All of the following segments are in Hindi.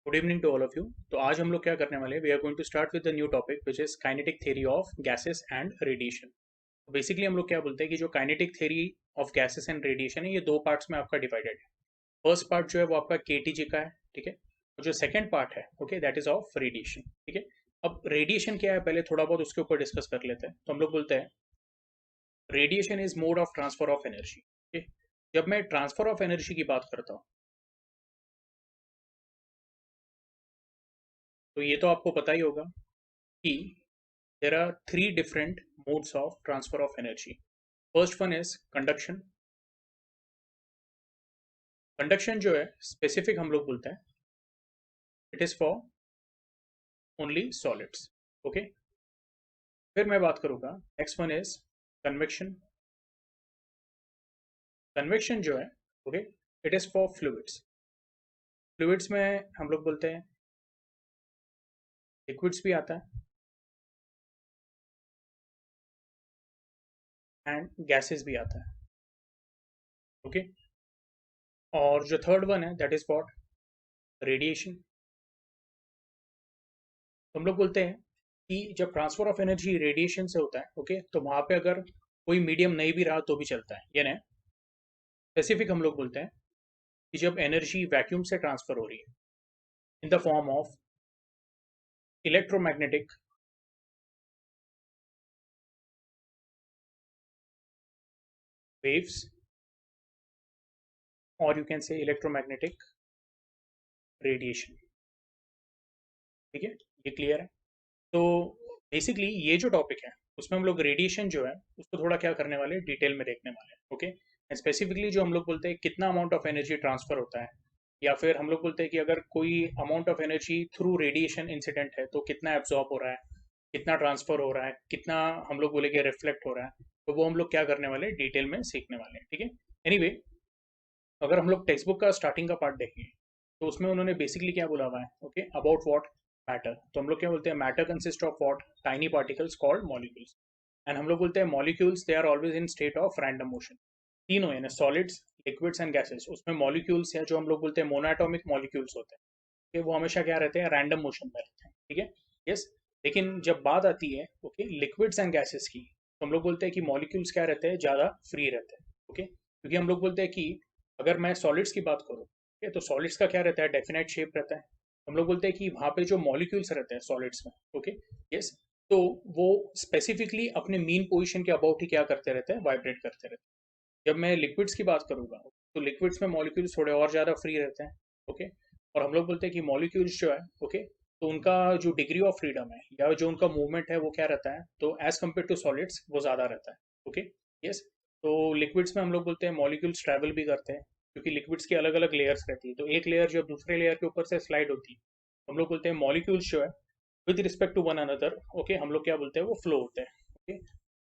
Good evening to all of you. तो आज हम लोग क्या करने वाले हैं, we are going to start with the new topic which is kinetic theory of gases and radiation. Basically हम लोग क्या बोलते हैं कि जो kinetic theory of gases and radiation है ये दो पार्ट्स में आपका डिवाइडेड है। फर्स्ट पार्ट जो है वो आपका केटीजी का है, ठीक है। और जो सेकंड पार्ट है okay that is of radiation, ठीक है। अब रेडिएशन क्या है पहले थोड़ा बहुत उसके ऊपर डिस्कस कर लेते हैं। तो हम लोग बोलते हैं radiation is mode of transfer of energy, ठीक है। जब मैं ट्रांसफर ऑफ एनर्जी की बात करता हूँ तो ये तो आपको पता ही होगा कि there are three different modes of transfer of energy. First one is conduction. Conduction जो है specific हम लोग बोलते हैं it is for only solids. Okay. फिर मैं बात करूँगा next one is convection. Convection जो है okay it is for fluids. Fluids में हम लोग बोलते हैं liquids भी आता है and gases भी आता है, okay. और जो थर्ड वन है that is what radiation. तो हम लोग बोलते हैं कि जब ट्रांसफर ऑफ एनर्जी रेडिएशन से होता है ओके तो वहां पे अगर कोई मीडियम नहीं भी रहा तो भी चलता है, यानी स्पेसिफिक हम लोग बोलते हैं कि जब एनर्जी वैक्यूम से ट्रांसफर हो रही है in the form of electromagnetic waves और you can say electromagnetic radiation, ठीक है। ये क्लियर है। तो बेसिकली ये जो टॉपिक है उसमें हम लोग रेडिएशन जो है उसको थोड़ा क्या करने वाले हैं डिटेल में देखने वाले हैं, ओके। स्पेसिफिकली जो हम लोग बोलते हैं कितना अमाउंट ऑफ एनर्जी ट्रांसफर होता है, या फिर हम लोग बोलते हैं कि अगर कोई amount of energy through radiation incident है तो कितना एब्जॉर्ब हो रहा है, कितना ट्रांसफर हो रहा है, कितना हम लोग बोलेंगे रिफ्लेक्ट हो रहा है। तो वो हम लोग क्या करने वाले हैं डिटेल में सीखने वाले हैं, ठीक है। एनीवे अगर हम लोग टेक्स्ट बुक का स्टार्टिंग का पार्ट देखें तो उसमें उन्होंने बेसिकली क्या बोला हुआ है ओके अबाउट व्हाट मैटर। तो हम लोग क्या बोलते हैं matter consist of what tiny particles called molecules. And हम लोग बोलते हैं molecules they are always in state of random motion. तीनों यानी सॉलिड्स लिक्विड्स एंड गैसेस उसमें मॉलिक्यूल्स या जो हम लोग बोलते हैं मोनोएटॉमिक मॉलिक्यूल्स होते हैं कि वो हमेशा क्या रहते हैं रैंडम मोशन में रहते हैं, ठीक है। यस। लेकिन जब बात आती है ओके लिक्विड्स एंड गैसेस की तो हम लोग बोलते हैं कि मॉलिक्यूल्स क्या रहते हैं ज़्यादा फ्री रहते हैं, ओके। क्योंकि हम लोग बोलते हैं कि अगर मैं सॉलिड्स की बात करूँ ठीक है तो सॉलिड्स का क्या रहता है डेफिनेट शेप रहता है। हम लोग बोलते हैं कि वहाँ पे जो मॉलिक्यूल्स रहते हैं सॉलिड्स में ओके यस तो वो स्पेसिफिकली अपने मीन पोजीशन के अबाउट ही क्या करते रहते हैं वाइब्रेट करते रहते हैं। जब मैं लिक्विड्स की बात करूँगा तो लिक्विड्स में मॉलिक्यूल्स थोड़े और ज़्यादा फ्री रहते हैं, ओके। और हम लोग बोलते हैं कि मॉलिक्यूल्स जो है ओके तो उनका जो डिग्री ऑफ फ्रीडम है या जो उनका मूवमेंट है वो क्या रहता है तो एज कम्पेयर टू सॉलिड्स वो ज़्यादा रहता है, ओके। यस। तो लिक्विड्स में हम लोग बोलते हैं मॉलिक्यूल्स ट्रैवल भी करते हैं क्योंकि लिक्विड्स की अलग अलग लेयर्स रहती है। तो एक लेयर जब दूसरे लेयर के ऊपर से स्लाइड होती है हम लोग बोलते हैं मॉलिक्यूल्स जो है with respect to one another okay हम लोग क्या बोलते हैं वो फ्लो होते हैं, ओके।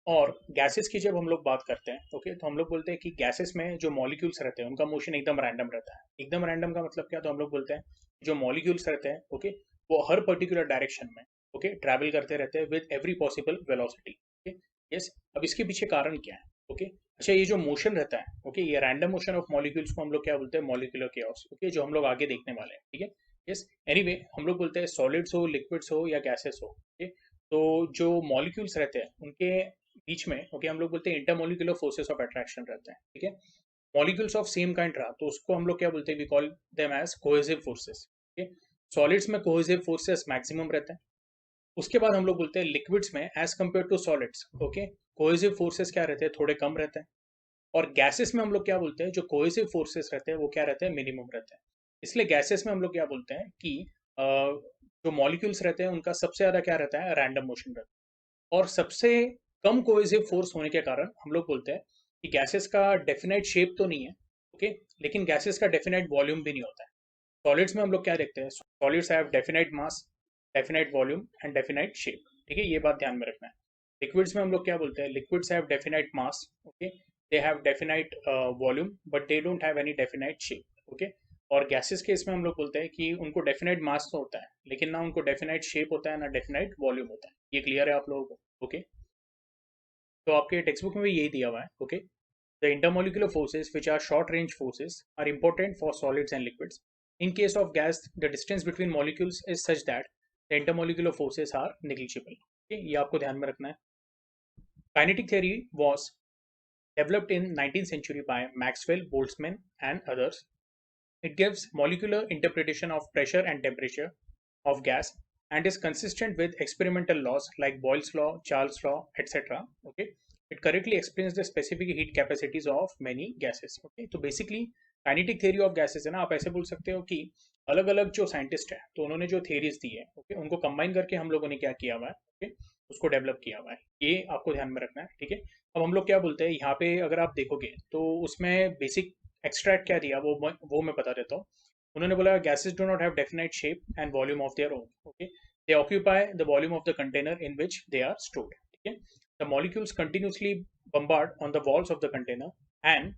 और गैसेस की जब हम लोग बात करते हैं ओके तो हम लोग बोलते हैं कि गैसेस में जो मॉलिक्यूल्स रहते हैं उनका मोशन एकदम रैंडम रहता है। एकदम रैंडम का मतलब क्या, तो हम लोग बोलते हैं जो मॉलिक्यूल्स रहते हैं ओके वो हर पर्टिकुलर डायरेक्शन में ओके ट्रैवल करते रहते हैं with every possible velocity, okay. Yes. अब इसके पीछे कारण क्या है ओके अच्छा ये जो मोशन रहता है ओके ये रैंडम मोशन ऑफ मॉलिक्यूल्स को हम लोग क्या बोलते हैं मॉलिक्यूलर केओस, ओके, जो हम लोग आगे देखने वाले हैं, ठीक है। यस। एनीवे हम लोग बोलते हैं सॉलिड्स हो लिक्विड्स हो या गैसेस हो ओके तो जो मॉलिक्यूल्स रहते हैं उनके बीच में ओके हम लोग बोलते हैं इंटरमोलिकुलर फोर्सेस ऑफ अट्रैक्शन रहते हैं, ठीक है। मॉलिक्यूल्स ऑफ सेम काइंड रहा तो उसको हम लोग क्या बोलते हैं we call them as cohesive forces, okay. Solids में कोहेसिव फोर्सेस मैक्सिमम रहते हैं। उसके बाद हम लोग बोलते हैं लिक्विड्स में as compare to solids okay cohesive forces क्या रहते हैं थोड़े कम रहते हैं। और गैसेस में हम लोग क्या बोलते हैं जो कोहेसिव फोर्सेस रहते हैं वो क्या रहते हैं मिनिमम रहते हैं। इसलिए गैसेस में हम लोग क्या बोलते हैं कि जो मॉलिक्यूल्स रहते हैं उनका सबसे ज्यादा क्या रहता है रैंडम मोशन रहता है। और सबसे कम कोहेसिव फोर्स होने के कारण हम लोग बोलते हैं कि गैसेस का डेफिनेट शेप तो नहीं है ओके लेकिन गैसेस का डेफिनेट वॉल्यूम भी नहीं होता है। सॉलिड्स में हम लोग क्या देखते हैं solids have definite mass definite volume and definite shape, ठीक है, ये बात ध्यान में रखना है। लिक्विड्स में हम लोग क्या बोलते हैं liquids have definite mass okay they have definite volume but they don't have any definite shape, okay. और गैसेस के इसमें हम लोग बोलते हैं कि उनको डेफिनेट मास तो होता है लेकिन ना उनको डेफिनेट शेप होता है ना डेफिनेट वॉल्यूम होता है। ये क्लियर है आप लोगों को, ओके। तो आपके टेक्स्ट बुक में भी यही दिया हुआ है, okay. The intermolecular forces which are short range forces are important for solids and liquids In case of gas, the distance between molecules is such that the intermolecular forces are negligible. Okay, ये आपको ध्यान में रखना है. Kinetic theory was developed in 19th century by Maxwell, Boltzmann, and others. It gives molecular interpretation of pressure and temperature of gas and is consistent with experimental laws like Boyle's law, Charles' law, etc. Okay, it correctly explains the specific heat capacities of many gases. Okay, तो basically kinetic theory of gases है ना, आप ऐसे बोल सकते हो कि अलग अलग जो साइंटिस्ट है तो उन्होंने जो थ्योरीज दी है, ओके, उनको कंबाइन करके हम लोगों ने क्या किया हुआ है, ओके, उसको डेवलप किया हुआ है. ये आपको ध्यान में रखना है. ठीक है, अब हम लोग क्या बोलते हैं यहाँ पे, अगर आप देखोगे तो उसमें बेसिक एक्सट्रैक्ट क्या दिया वो मैं बता देता हूँ. उन्होंने बोला gases do not have definite shape and volume of their own. Okay, they occupy the volume of the container in which they are stored. ठीक है, the molecules continuously bombard on the walls of the container, and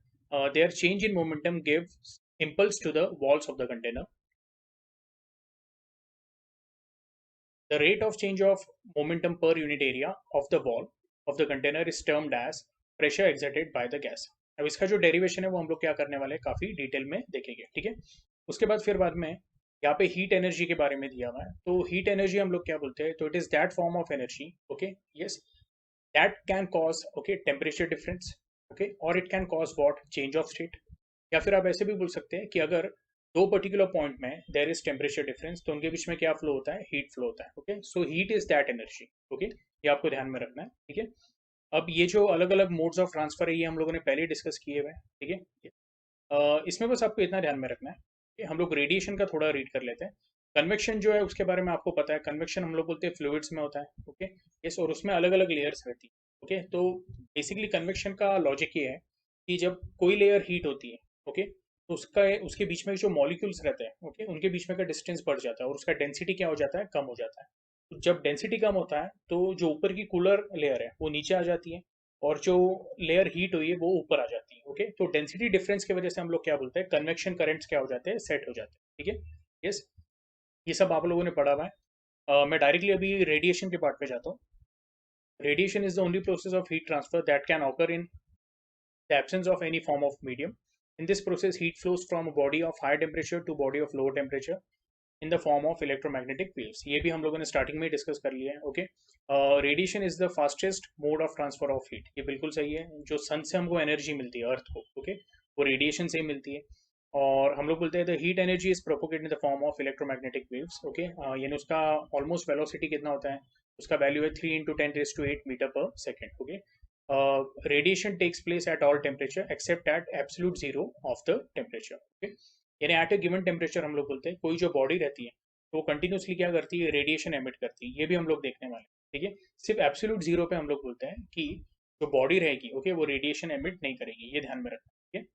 their change in momentum gives impulse to the walls of the container. The rate of change of momentum per unit area of the wall of the container is termed as pressure exerted by the gas. अब इसका जो डेरिवेशन है वो हम लोग क्या करने वाले हैं, काफी डिटेल में देखेंगे. ठीक है, उसके बाद फिर बाद में यहाँ पे हीट एनर्जी के बारे में दिया हुआ है. तो हीट एनर्जी हम लोग क्या बोलते हैं, तो it is that form of energy, okay, yes, that can cause, okay, temperature difference, okay, or it can cause what, change of state. या फिर आप ऐसे भी बोल सकते हैं कि अगर दो पर्टिकुलर पॉइंट में देयर इज टेम्परेचर डिफरेंस तो उनके बीच में क्या फ्लो होता है, हीट फ्लो होता है. Okay, so heat is that energy. Okay, ये आपको ध्यान में रखना है. ठीक है, अब ये जो अलग अलग मोड्स ऑफ ट्रांसफर है ये हम लोगों ने पहले डिस्कस किए हुए हैं. ठीक है, इसमें बस आपको इतना ध्यान में रखना है कि हम लोग रेडिएशन का थोड़ा रीड कर लेते हैं. कन्वेक्शन जो है उसके बारे में आपको पता है. कन्वेक्शन हम लोग बोलते हैं फ्लूइड्स में होता है. ओके, यस, और उसमें अलग अलग लेयर्स रहती है. ओके, तो बेसिकली कन्वेक्शन का लॉजिक ये है कि जब कोई लेयर हीट होती है, ओके, तो उसके बीच में जो मॉलिक्यूल्स रहते हैं, ओके, उनके बीच में का डिस्टेंस बढ़ जाता है और उसका डेंसिटी क्या हो जाता है, कम हो जाता है. तो जब डेंसिटी कम होता है तो जो ऊपर की कूलर लेयर है वो नीचे आ जाती है और जो लेयर हीट हुई है वो ऊपर आ जाती है. ओके, तो डेंसिटी डिफरेंस की वजह से हम लोग क्या बोलते हैं, कन्वेक्शन करंट्स क्या हो जाते हैं, सेट हो जाते हैं. ठीक है, यस, ये सब आप लोगों ने पढ़ा हुआ है. मैं डायरेक्टली अभी रेडिएशन के पार्ट पे जाता हूँ. Radiation is the only process of heat transfer that can occur in the absence of any form of medium. In this process, heat flows from a body of higher temperature to body of lower temperature in the form of electromagnetic waves. ये भी हम लोगों ने स्टार्टिंग में डिस्कस कर लिया है. Okay, radiation is the fastest mode of transfer of heat. ये बिल्कुल सही है. जो सन से हमको एनर्जी मिलती है अर्थ को, ओके, वो रेडिएशन से ही मिलती है. और हम लोग बोलते हैं the heat energy is propagate in the form of electromagnetic waves. Okay, यानी उसका ऑलमोस्ट वेलोसिटी कितना होता है, उसका वैल्यू है 3 × 10⁸ मीटर पर second. Okay, radiation takes place at all temperature except at absolute zero of the temperature. Okay, यानी एट ए गिवन टेम्परेचर हम लोग बोलते हैं कोई जो बॉडी रहती है तो वो कंटिन्यूसली क्या करती है, रेडिएशन एमिट करती है. ये भी हम लोग देखने वाले हैं. ठीक है, सिर्फ एब्सोल्यूट जीरो पे हम लोग बोलते हैं कि जो बॉडी रहेगी, ओके, वो रेडिएशन एमिट नहीं करेगी. ये ध्यान में रखना. ठीक है,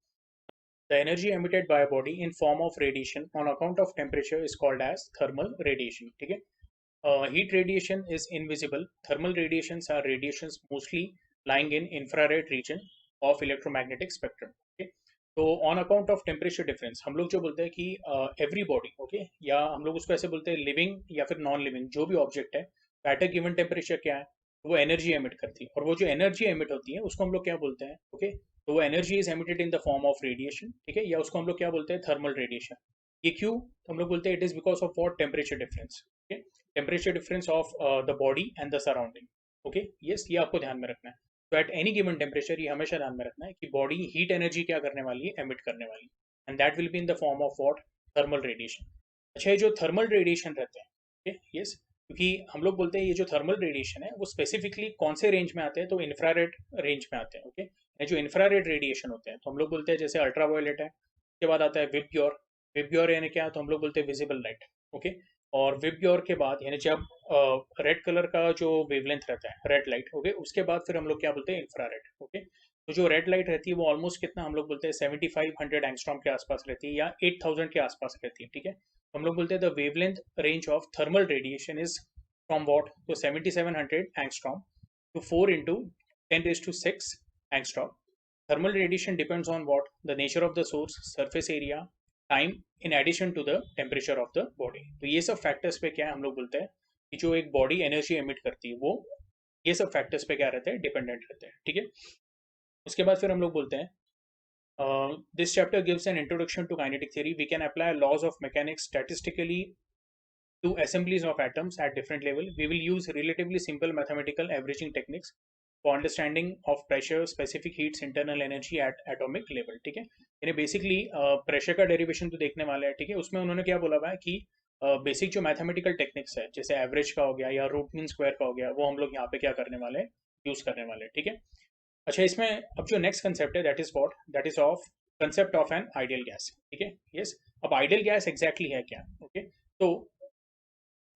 the energy emitted by body in form of radiation on account of temperature is called as thermal radiation. ठीक है, heat radiation is invisible. Thermal radiations are radiations mostly lying in infrared region of electromagnetic spectrum. Okay, तो on account of temperature difference हम लोग जो बोलते हैं कि एवरी बॉडी, ओके, या हम लोग उसको ऐसे बोलते हैं लिविंग या फिर नॉन लिविंग जो भी ऑब्जेक्ट है, एट अ गिवन टेम्परेचर क्या है, वो एनर्जी एमिट करती है. और वो जो एनर्जी एमिट होती है उसको हम लोग क्या बोलते हैं, ओके, तो वो energy is emitted in the form of radiation. ठीक है, या उसको हम लोग क्या बोलते हैं, थर्मल रेडिएशन. ये क्यों, तो हम लोग बोलते हैं it is because of what, temperature difference. Okay, temperature difference of the body and the surrounding. Okay, yes, ये आपको ध्यान में रखना है. तो एट एनी गिवन टेम्परेचर ये हमेशा ध्यान में रखना है कि बॉडी हीट एनर्जी क्या करने वाली है, एमिट करने वाली है, and that will be in the form of what, thermal radiation. अच्छा, ये जो थर्मल रेडिएशन रहते हैं, ओके, यस, क्योंकि हम लोग बोलते हैं ये जो थर्मल रेडिएशन है वो स्पेसिफिकली कौन से रेंज में आते हैं, तो इंफ्रारेड रेंज में आते हैं. ओके, ये जो इंफ्रारेड रेडिएशन होते हैं तो हम लोग बोलते हैं जैसे अल्ट्रावायलेट है, उसके बाद आता है विबग्योर. विबग्योर यानी क्या, तो हम लोग बोलते हैं विजिबल लाइट. ओके, और विबग्योर के बाद यानी जब रेड कलर का जो वेवलेंथ रहता है, रेड लाइट, ओके, उसके बाद फिर हम लोग क्या बोलते हैं, इंफ्रारेड. ओके, तो जो रेड लाइट रहती है वो ऑलमोस्ट कितना, हम लोग बोलते हैं 7500 एंगस्ट्रॉम के आसपास रहती है या 8000 के आसपास रहती है. ठीक है, तो हम लोग बोलते हैं the wavelength range of thermal radiation is from what, तो 7700 angstrom to 4 into 10⁶ angstrom. Thermal radiation depends on what? The nature of the source, surface area, time in addition to the temperature of the body. तो ये सब फैक्टर्स पे क्या है, हम लोग बोलते हैं कि जो एक बॉडी एनर्जी एमिट करती है वो ये सब फैक्टर्स पे क्या रहते हैं, डिपेंडेंट रहते हैं. ठीक है, उसके बाद फिर हम लोग बोलते हैं This chapter gives an introduction to kinetic theory. We can apply laws of mechanics statistically to assemblies of atoms at different level. We will use relatively simple mathematical averaging techniques for understanding of pressure, specific heats, internal energy at atomic level. ठीक है, यानी बेसिकली प्रेशर का डेरिवेशन तो देखने वाले हैं. ठीक है, उसमें उन्होंने क्या बोला हुआ है कि बेसिक जो मैथमेटिकल टेक्निक्स है जैसे एवरेज का हो गया या रूट मीन स्क्वायर का हो गया, वो हम लोग यहाँ पे क्या करने वाले हैं, यूज करने वाले हैं. ठीक है. अच्छा, इसमें अब जो नेक्स्ट कंसेप्ट है that is what, that is of concept of an ideal gas. ठीक है. यस. अब आइडियल गैस एग्जैक्टली है क्या? ओके. तो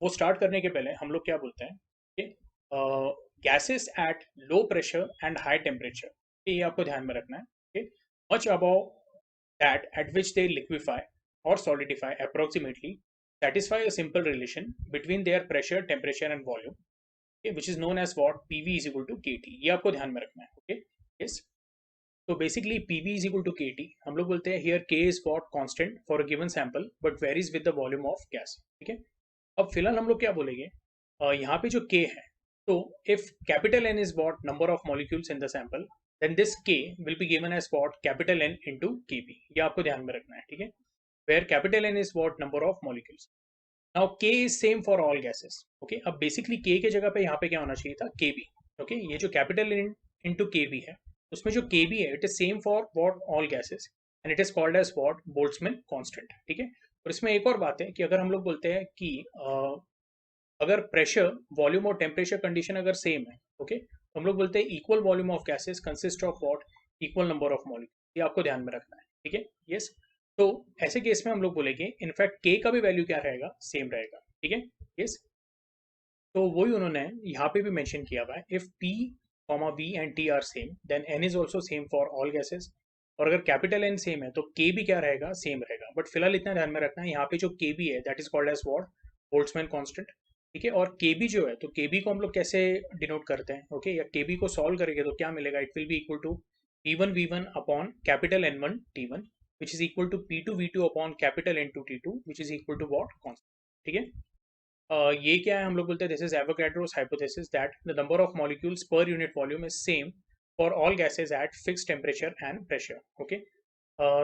वो स्टार्ट करने के पहले हम लोग क्या बोलते हैं कि gases at low pressure and high temperature, ये आपको ध्यान में रखना है. Much above that at which they liquefy और solidify approximately satisfy a simple relation between their pressure, temperature and volume, okay, which is known as what, PV is equal to KT. ये आपको ध्यान में रखना है. ओके. यस. तो basically PV is equal to KT हम लोग बोलते हैं here K is what, constant for a given sample but varies with the volume of gas. ठीक है. अब फिलहाल हम लोग क्या बोलेंगे, यहाँ पे जो K है, तो if capital N is what, number of molecules in the sample, then this K will be given as what, capital N into Kb. ये आपको ध्यान में रखना है. ठीक है. Where capital N is what, number of molecules. Now K is same for all gases. Okay. अब basically K के जगह पे यहाँ पे क्या होना चाहिए था, Kb. Okay. ये जो capital N into Kb है, उसमें जो Kb है, it is same for what, all gases, and it is called as what, Boltzmann constant. ठीक है. और इसमें एक और बात है कि अगर हम लोग बोलते हैं कि अगर प्रेशर, वॉल्यूम और टेम्परेचर कंडीशन अगर सेम है, ओके, तो हम लोग बोलते हैं equal volume of gases consist of what, equal number of molecule. ये आपको ध्यान में रखना है. ठीक है. यस. तो ऐसे केस में हम लोग बोलेंगे इनफैक्ट के का भी वैल्यू क्या रहेगा, सेम रहेगा. ठीक है. यस. तो वही उन्होंने यहाँ पे भी मेंशन किया हुआ है, if P comma V and T are same then N is also same for all gases. और अगर कैपिटल एन सेम है तो के भी क्या रहेगा, सेम रहेगा. बट फिलहाल इतना ध्यान में रखना है, यहाँ पे जो के बी है that is called as what, Boltzmann constant. ठीक है. और के बी जो है, तो के बी को हम लोग कैसे डिनोट करते हैं, ओके, या के बी को सॉल्व करेंगे तो क्या मिलेगा, it will be equal to P1 V1 upon capital N1 T1 which is equal to P2 V2 upon capital N2 T2 which is equal to what, constant. ठीक है. ये क्या है, हम लोग बोलते हैं this is Avogadro's hypothesis that the number of molecules per unit volume is same for all gases at fixed temperature and pressure. Okay.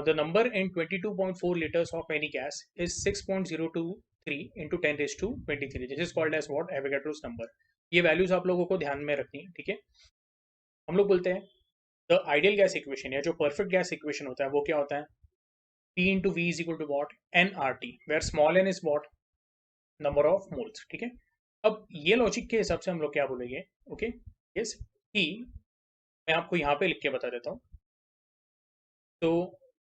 The number in 22.4 liters of any gas is 6.023 into 10 raised to 23. This is called as what, Avogadro's number. ये वैल्यूज आप लोगों को ध्यान में रखनी है. ठीक है. हम लोग बोलते हैं द आइडियल गैस इक्वेशन या जो परफेक्ट गैस इक्वेशन होता है वो क्या होता है, P into V is equal to what, nRT, where small n is what, number of moles. ठीक है. अब ये लॉजिक के हिसाब से हम लोग क्या बोलेंगे, ओके. यस. कि मैं आपको यहाँ पे लिख के बता देता हूँ. तो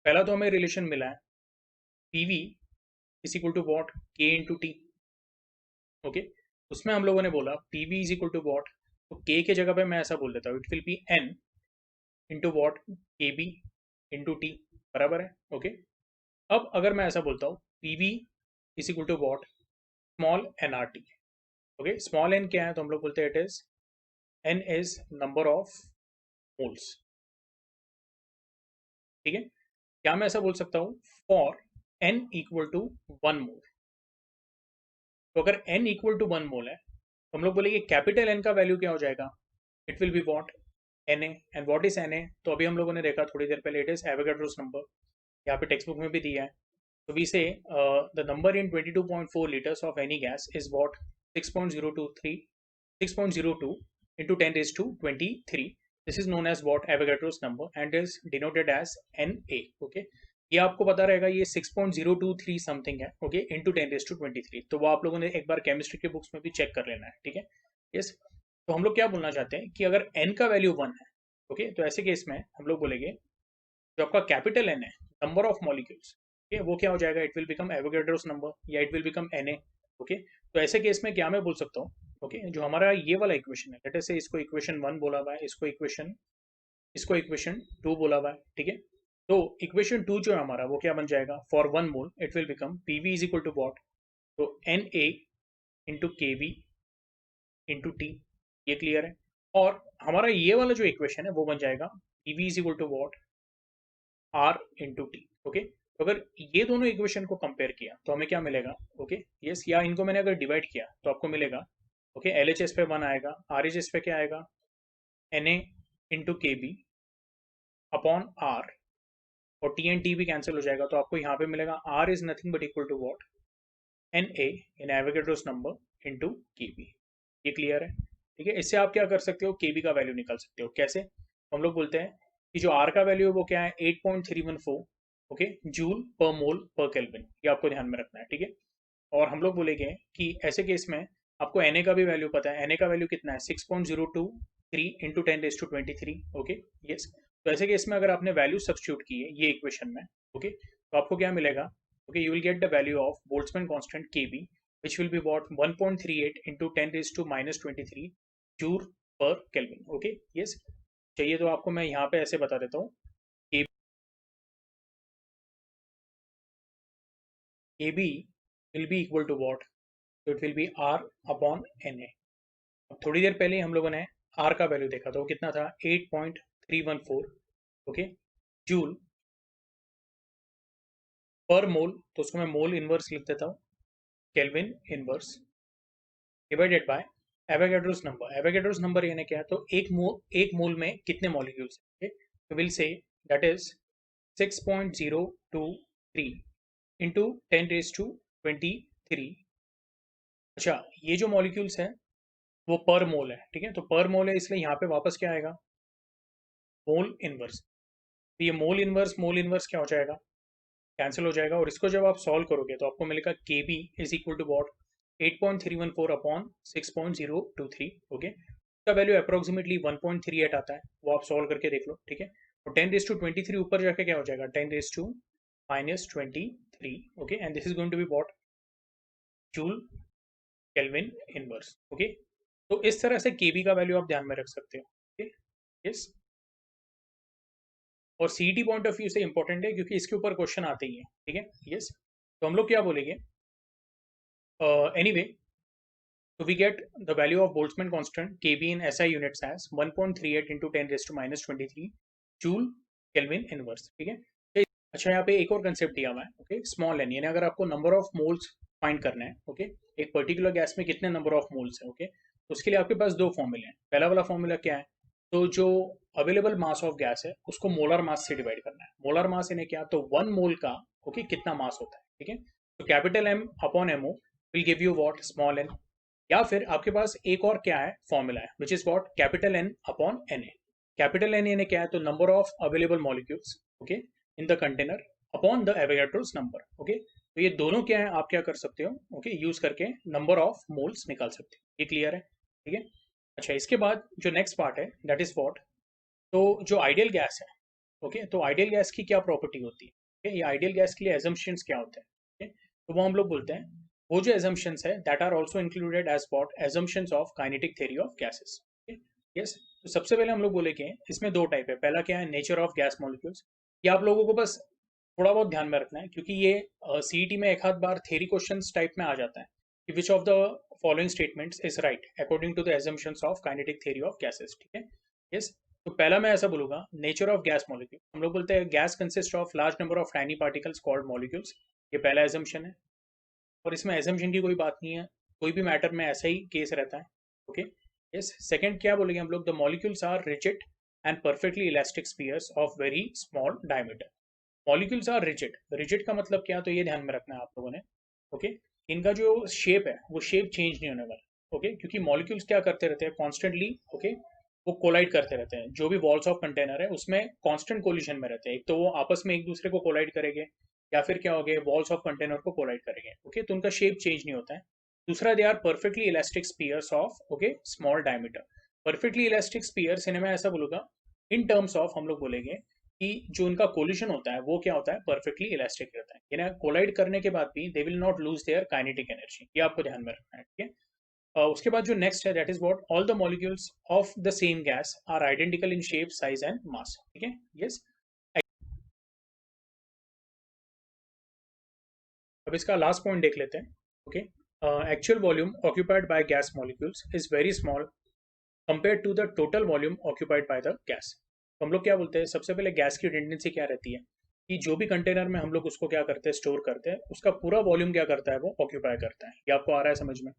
पहला तो हमें रिलेशन मिला है PV is equal to what, K into T. Okay. उसमें हम लोगों ने बोला PV is equal to what, तो K के जगह पे मैं ऐसा बोल देता हूँ, it will B N into what, KB into T. बराबर है. ओके. अब अगर मैं ऐसा बोलता हूँ PV is equal to what, small nRT. Okay. Small n क्या है, तो हम लोग बोलते हैं it is n is number of moles. ठीक है. क्या मैं ऐसा बोल सकता हूँ फॉर n इक्वल टू 1 मोल. तो अगर n इक्वल टू 1 मोल है तो हम लोग बोलेंगे कैपिटल n का वैल्यू क्या हो जाएगा, it will be what, Na. And what is Na, तो अभी हम लोगों ने देखा थोड़ी देर पहले, इट इज एवोगैड्रोस नंबर. यहाँ पे टेक्स्ट बुक में भी दिया है. So we say the number in 22.4 liters of any gas is what, 6.02 into 10 raised to 23. This is known as what, Avogadro's number and is denoted as Na. Okay. ये आपको पता रहेगा ये 6.023 समथिंग है. ओके. Into 10 raise to 23. तो वो आप लोगों ने एक बार केमिस्ट्री के बुक्स में भी चेक कर लेना है. ठीक है. यस. तो हम लोग क्या बोलना चाहते हैं कि अगर n का वैल्यू 1 है, ओके, तो ऐसे केस में हम लोग बोलेंगे जो आपका कैपिटल N है, नंबर ऑफ मॉलिक्यूल्स, वो क्या हो जाएगा, it will become Avogadro's number या it will become Na. Okay. तो ऐसे केस में क्या मैं बोल सकता हूँ, ओके, जो हमारा ये वाला इक्वेशन है, लेट अस से इसको इक्वेशन 1 बोला हुआ है, इसको इक्वेशन 2 बोला हुआ है. ठीक है. तो इक्वेशन 2 जो है हमारा वो क्या बन जाएगा, for 1 mole it will become PV is equal to what, तो Na into KV into T. ये क्लियर है. और हमारा ये वाला जो इक्वेशन है वो बन जाएगा PV is equal to what, R into T. Okay. तो अगर ये दोनों इक्वेशन को कंपेयर किया तो हमें क्या मिलेगा, ओके. यस. या इनको मैंने अगर डिवाइड किया तो आपको मिलेगा, ओके, LHS पे 1 आएगा, RHS पे क्या आएगा, Na into KB upon R और टी एंड टी भी कैंसिल हो जाएगा, तो आपको यहाँ पे मिलेगा R is nothing but equal to what, N A in Avogadro's number into K B. ये क्लियर है? ठीक है, इससे आप क्या कर सकते हो, के बी का वैल्यू निकाल सकते हो। कैसे? हम लोग बोलते हैं कि जो आर का वैल्यू है वो क्या है, 8.314, ओके, जूल पर मोल पर केल्विन, ये आपको ध्यान में रखना है। ठीक है, और हम लोग बोलेंगे कि ऐसे केस में आपको एन का भी वैल्यू पता है, एन का वैल्यू कितना है, 6.023 इंटू 10⁻23, ओके, यस। तो ऐसे केस में अगर आपने वैल्यू सब्स्टिट्यूट की है ये इक्वेशन में, ओके, तो आपको क्या मिलेगा, okay, you will get the value of Boltzmann constant K B which will be what 1.38 into 10⁻23 joule per kelvin, okay, yes. चाहिए तो आपको मैं यहाँ पे ऐसे बता देता हूँ, K B will be equal to what, तो it will be R upon N A. अब थोड़ी देर पहले हम लोगों ने आर का वैल्यू देखा था, वो कितना था, 8.314, ओके, जूल पर मोल, तो उसको मैं मोल इनवर्स लिख देता हूँ, kelvin inverse divided by Avogadro's number. Avogadro's number यानी क्या है, तो एक मोल में कितने मॉलिक्यूल्स हैं, तो will say that is 6.023 into 10⁻23। अच्छा, ये जो मॉलिक्यूल्स हैं वो पर मोल है, ठीक है, तो पर मोल है इसलिए यहाँ पे वापस क्या आएगा, मोल इनवर्स। तो ये मोल इनवर्स क्या हो जाएगा, कैंसिल हो जाएगा, और इसको जब आप सॉल्व करोगे तो आपको मिलेगा K B is equal to what, 8.314 upon 6.023, okay, इसका वैल्यू अप्रोक्सीमेटली 1.38 आता है, वो आप सॉल्व करके देख लो। ठीक है, और 10⁻23 ऊपर जाके क्या हो जाएगा, 10⁻⁻23, okay, and this is going to be what, joule kelvin inverse, okay. तो इस तरह से केबी का वैल्यू आप ध्यान में रख सकते हो, ओके, यस। और सीईटी पॉइंट ऑफ व्यू से इंपॉर्टेंट है क्योंकि इसके ऊपर क्वेश्चन आते ही है, ठीक है, यस। तो हम लोग क्या बोलेंगे, anyway, so we get the value of Boltzmann constant Kb in SI units as 1.38 into 10⁻23 joule kelvin inverse, ठीक है। अच्छा, यहाँ पे एक और कंसेप्ट दिया हुआ है, ओके, स्मॉल एन, यानी अगर आपको नंबर ऑफ मोल्स फाइंड करना है, ओके, एक पर्टिकुलर गैस में कितने नंबर ऑफ मोल्स है, ओके, तो उसके लिए आपके पास दो फॉर्मूले हैं। पहला वाला फॉर्मूला क्या है, तो जो अवेलेबल मास ऑफ गैस है उसको मोलर मास से डिवाइड करना है। मोलर मास यानी क्या, तो वन मोल का, ओके, कितना मास होता है, ठीक है, तो capital M upon M O will give you what, small N. या फिर आपके पास एक और क्या है फॉर्मूला है, which is what, capital N upon N A. Capital N यानी क्या है, तो number of available molecules, okay, in the container upon the Avogadro's number, okay. तो ये दोनों क्या है, आप क्या कर सकते हो, ओके, यूज करके नंबर ऑफ मोल्स निकाल सकते हो। ये क्लियर है? ठीक है। अच्छा, इसके बाद जो नेक्स्ट पार्ट है दैट इज व्हाट, तो जो आइडियल गैस है, ओके, तो आइडियल गैस की क्या प्रॉपर्टी होती है, okay? ये आइडियल गैस के लिए एजम्पशंस क्या होते हैं, okay? तो वो हम लोग बोलते हैं, वो जो एजम्पशंस है that are also included as what, assumptions of kinetic theory of gases, yes. तो सबसे पहले हम लोग बोलेंगे इसमें दो टाइप है। पहला क्या है, नेचर ऑफ गैस मॉलिक्यूल्स। ये आप लोगों को बस थोड़ा बहुत ध्यान में रखना है क्योंकि ये सीईटी में एक आध बार थ्योरी क्वेश्चंस टाइप में आ जाता है कि which of the following statements is right according to the assumptions of kinetic theory of gases, ठीक है, यस। तो पहला मैं ऐसा बोलूंगा, नेचर ऑफ गैस मॉलिक्यूल, हम लोग बोलते हैं gas consist of large number of tiny particles called molecules. ये पहला एजम्पशन है, और इसमें एजम्पशन की कोई बात नहीं है, कोई भी मैटर में ऐसा ही केस रहता है, ओके, यस। सेकंड क्या बोलेंगे हम लोग, the molecules are rigid and perfectly elastic spheres of very small diameter. Molecules are rigid, rigid का मतलब क्या, तो ये ध्यान में रखना है आप लोगों ने, ओके। इनका जो शेप है वो शेप चेंज नहीं होने वाला, ओके, क्योंकि मॉलिक्यूल्स क्या करते रहते हैं कॉन्स्टेंटली, ओके, वो कोलाइड करते रहते हैं। जो भी वॉल्स ऑफ कंटेनर है उसमें कांस्टेंट कोलिशन में रहते हैं, एक तो वो आपस में एक दूसरे को कोलाइड करेंगे, या फिर क्या हो गए, वॉल्स ऑफ कंटेनर को कोलाइड करेंगे, ओके, तो उनका शेप चेंज नहीं होता है। दूसरा, they are perfectly elastic spheres of, okay, small diameter. Perfectly elastic spheres इन्हें मैं ऐसा बोलूंगा, इन टर्म्स ऑफ हम लोग बोलेंगे कि जो उनका कोलिशन होता है वो क्या होता है, परफेक्टली इलास्टिक रहता है, यानी कोलाइड करने के बाद भी they will not lose their kinetic energy. ये आपको ध्यान में रखना है, ठीक है। उसके बाद जो नेक्स्ट है that is what, all the molecules of the same gas are identical in shape, size and mass, ठीक है, यस। अब इसका लास्ट पॉइंट देख लेते हैं, okay. Actual volume occupied by gas molecules is very small compare to the total volume occupied by the gas. तो हम लोग क्या बोलते हैं, सबसे पहले गैस की टेंडेंसी क्या रहती है कि जो भी कंटेनर में हम लोग उसको क्या करते हैं, स्टोर करते हैं, उसका पूरा वॉल्यूम क्या करता है, वो ऑक्यूपाई करता है। ये आपको आ रहा है समझ में?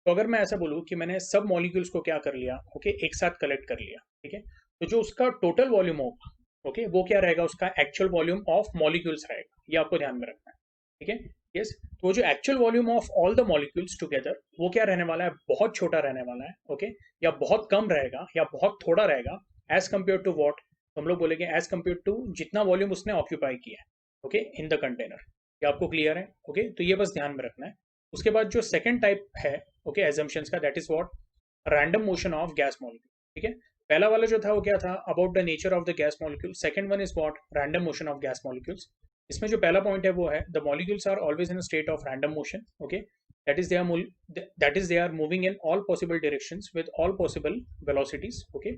तो अगर मैं ऐसा बोलूँ कि मैंने सब मॉलिक्यूल्स को क्या कर लिया, ओके, एक साथ कलेक्ट कर लिया, ठीक है, तो जो उसका टोटल वॉल्यूम होगा ओके, वो क्या रहेगा, उसका एक्चुअल वॉल्यूम ऑफ मॉलिक्यूल्स रहेगा, ये आपको ध्यान में रखना है, ठीक है। यस, तो वो जो actual volume of all the molecules together वो क्या रहने वाला है, बहुत छोटा रहने वाला है, ओके, या बहुत कम रहेगा या बहुत थोड़ा रहेगा, एज कम्पेयर टू वॉट, हम लोग बोलेंगे एज कम्पेयर टू जितना वॉल्यूम उसने ऑक्यूपाई किया है, ओके, इन द कंटेनर। ये आपको क्लियर है, ओके, तो ये बस ध्यान में रखना है। उसके बाद जो सेकेंड टाइप है, ओके, एजम्पशंस का, that is what, random motion of gas molecule, ठीक है। पहला वाला जो था वो क्या था, about the nature of the gas molecule, second one is what, random motion of gas molecules. इसमें जो पहला पॉइंट है वो है, the molecules are always in a state of random motion, okay, that is they are moving in all possible directions with all possible velocities, okay.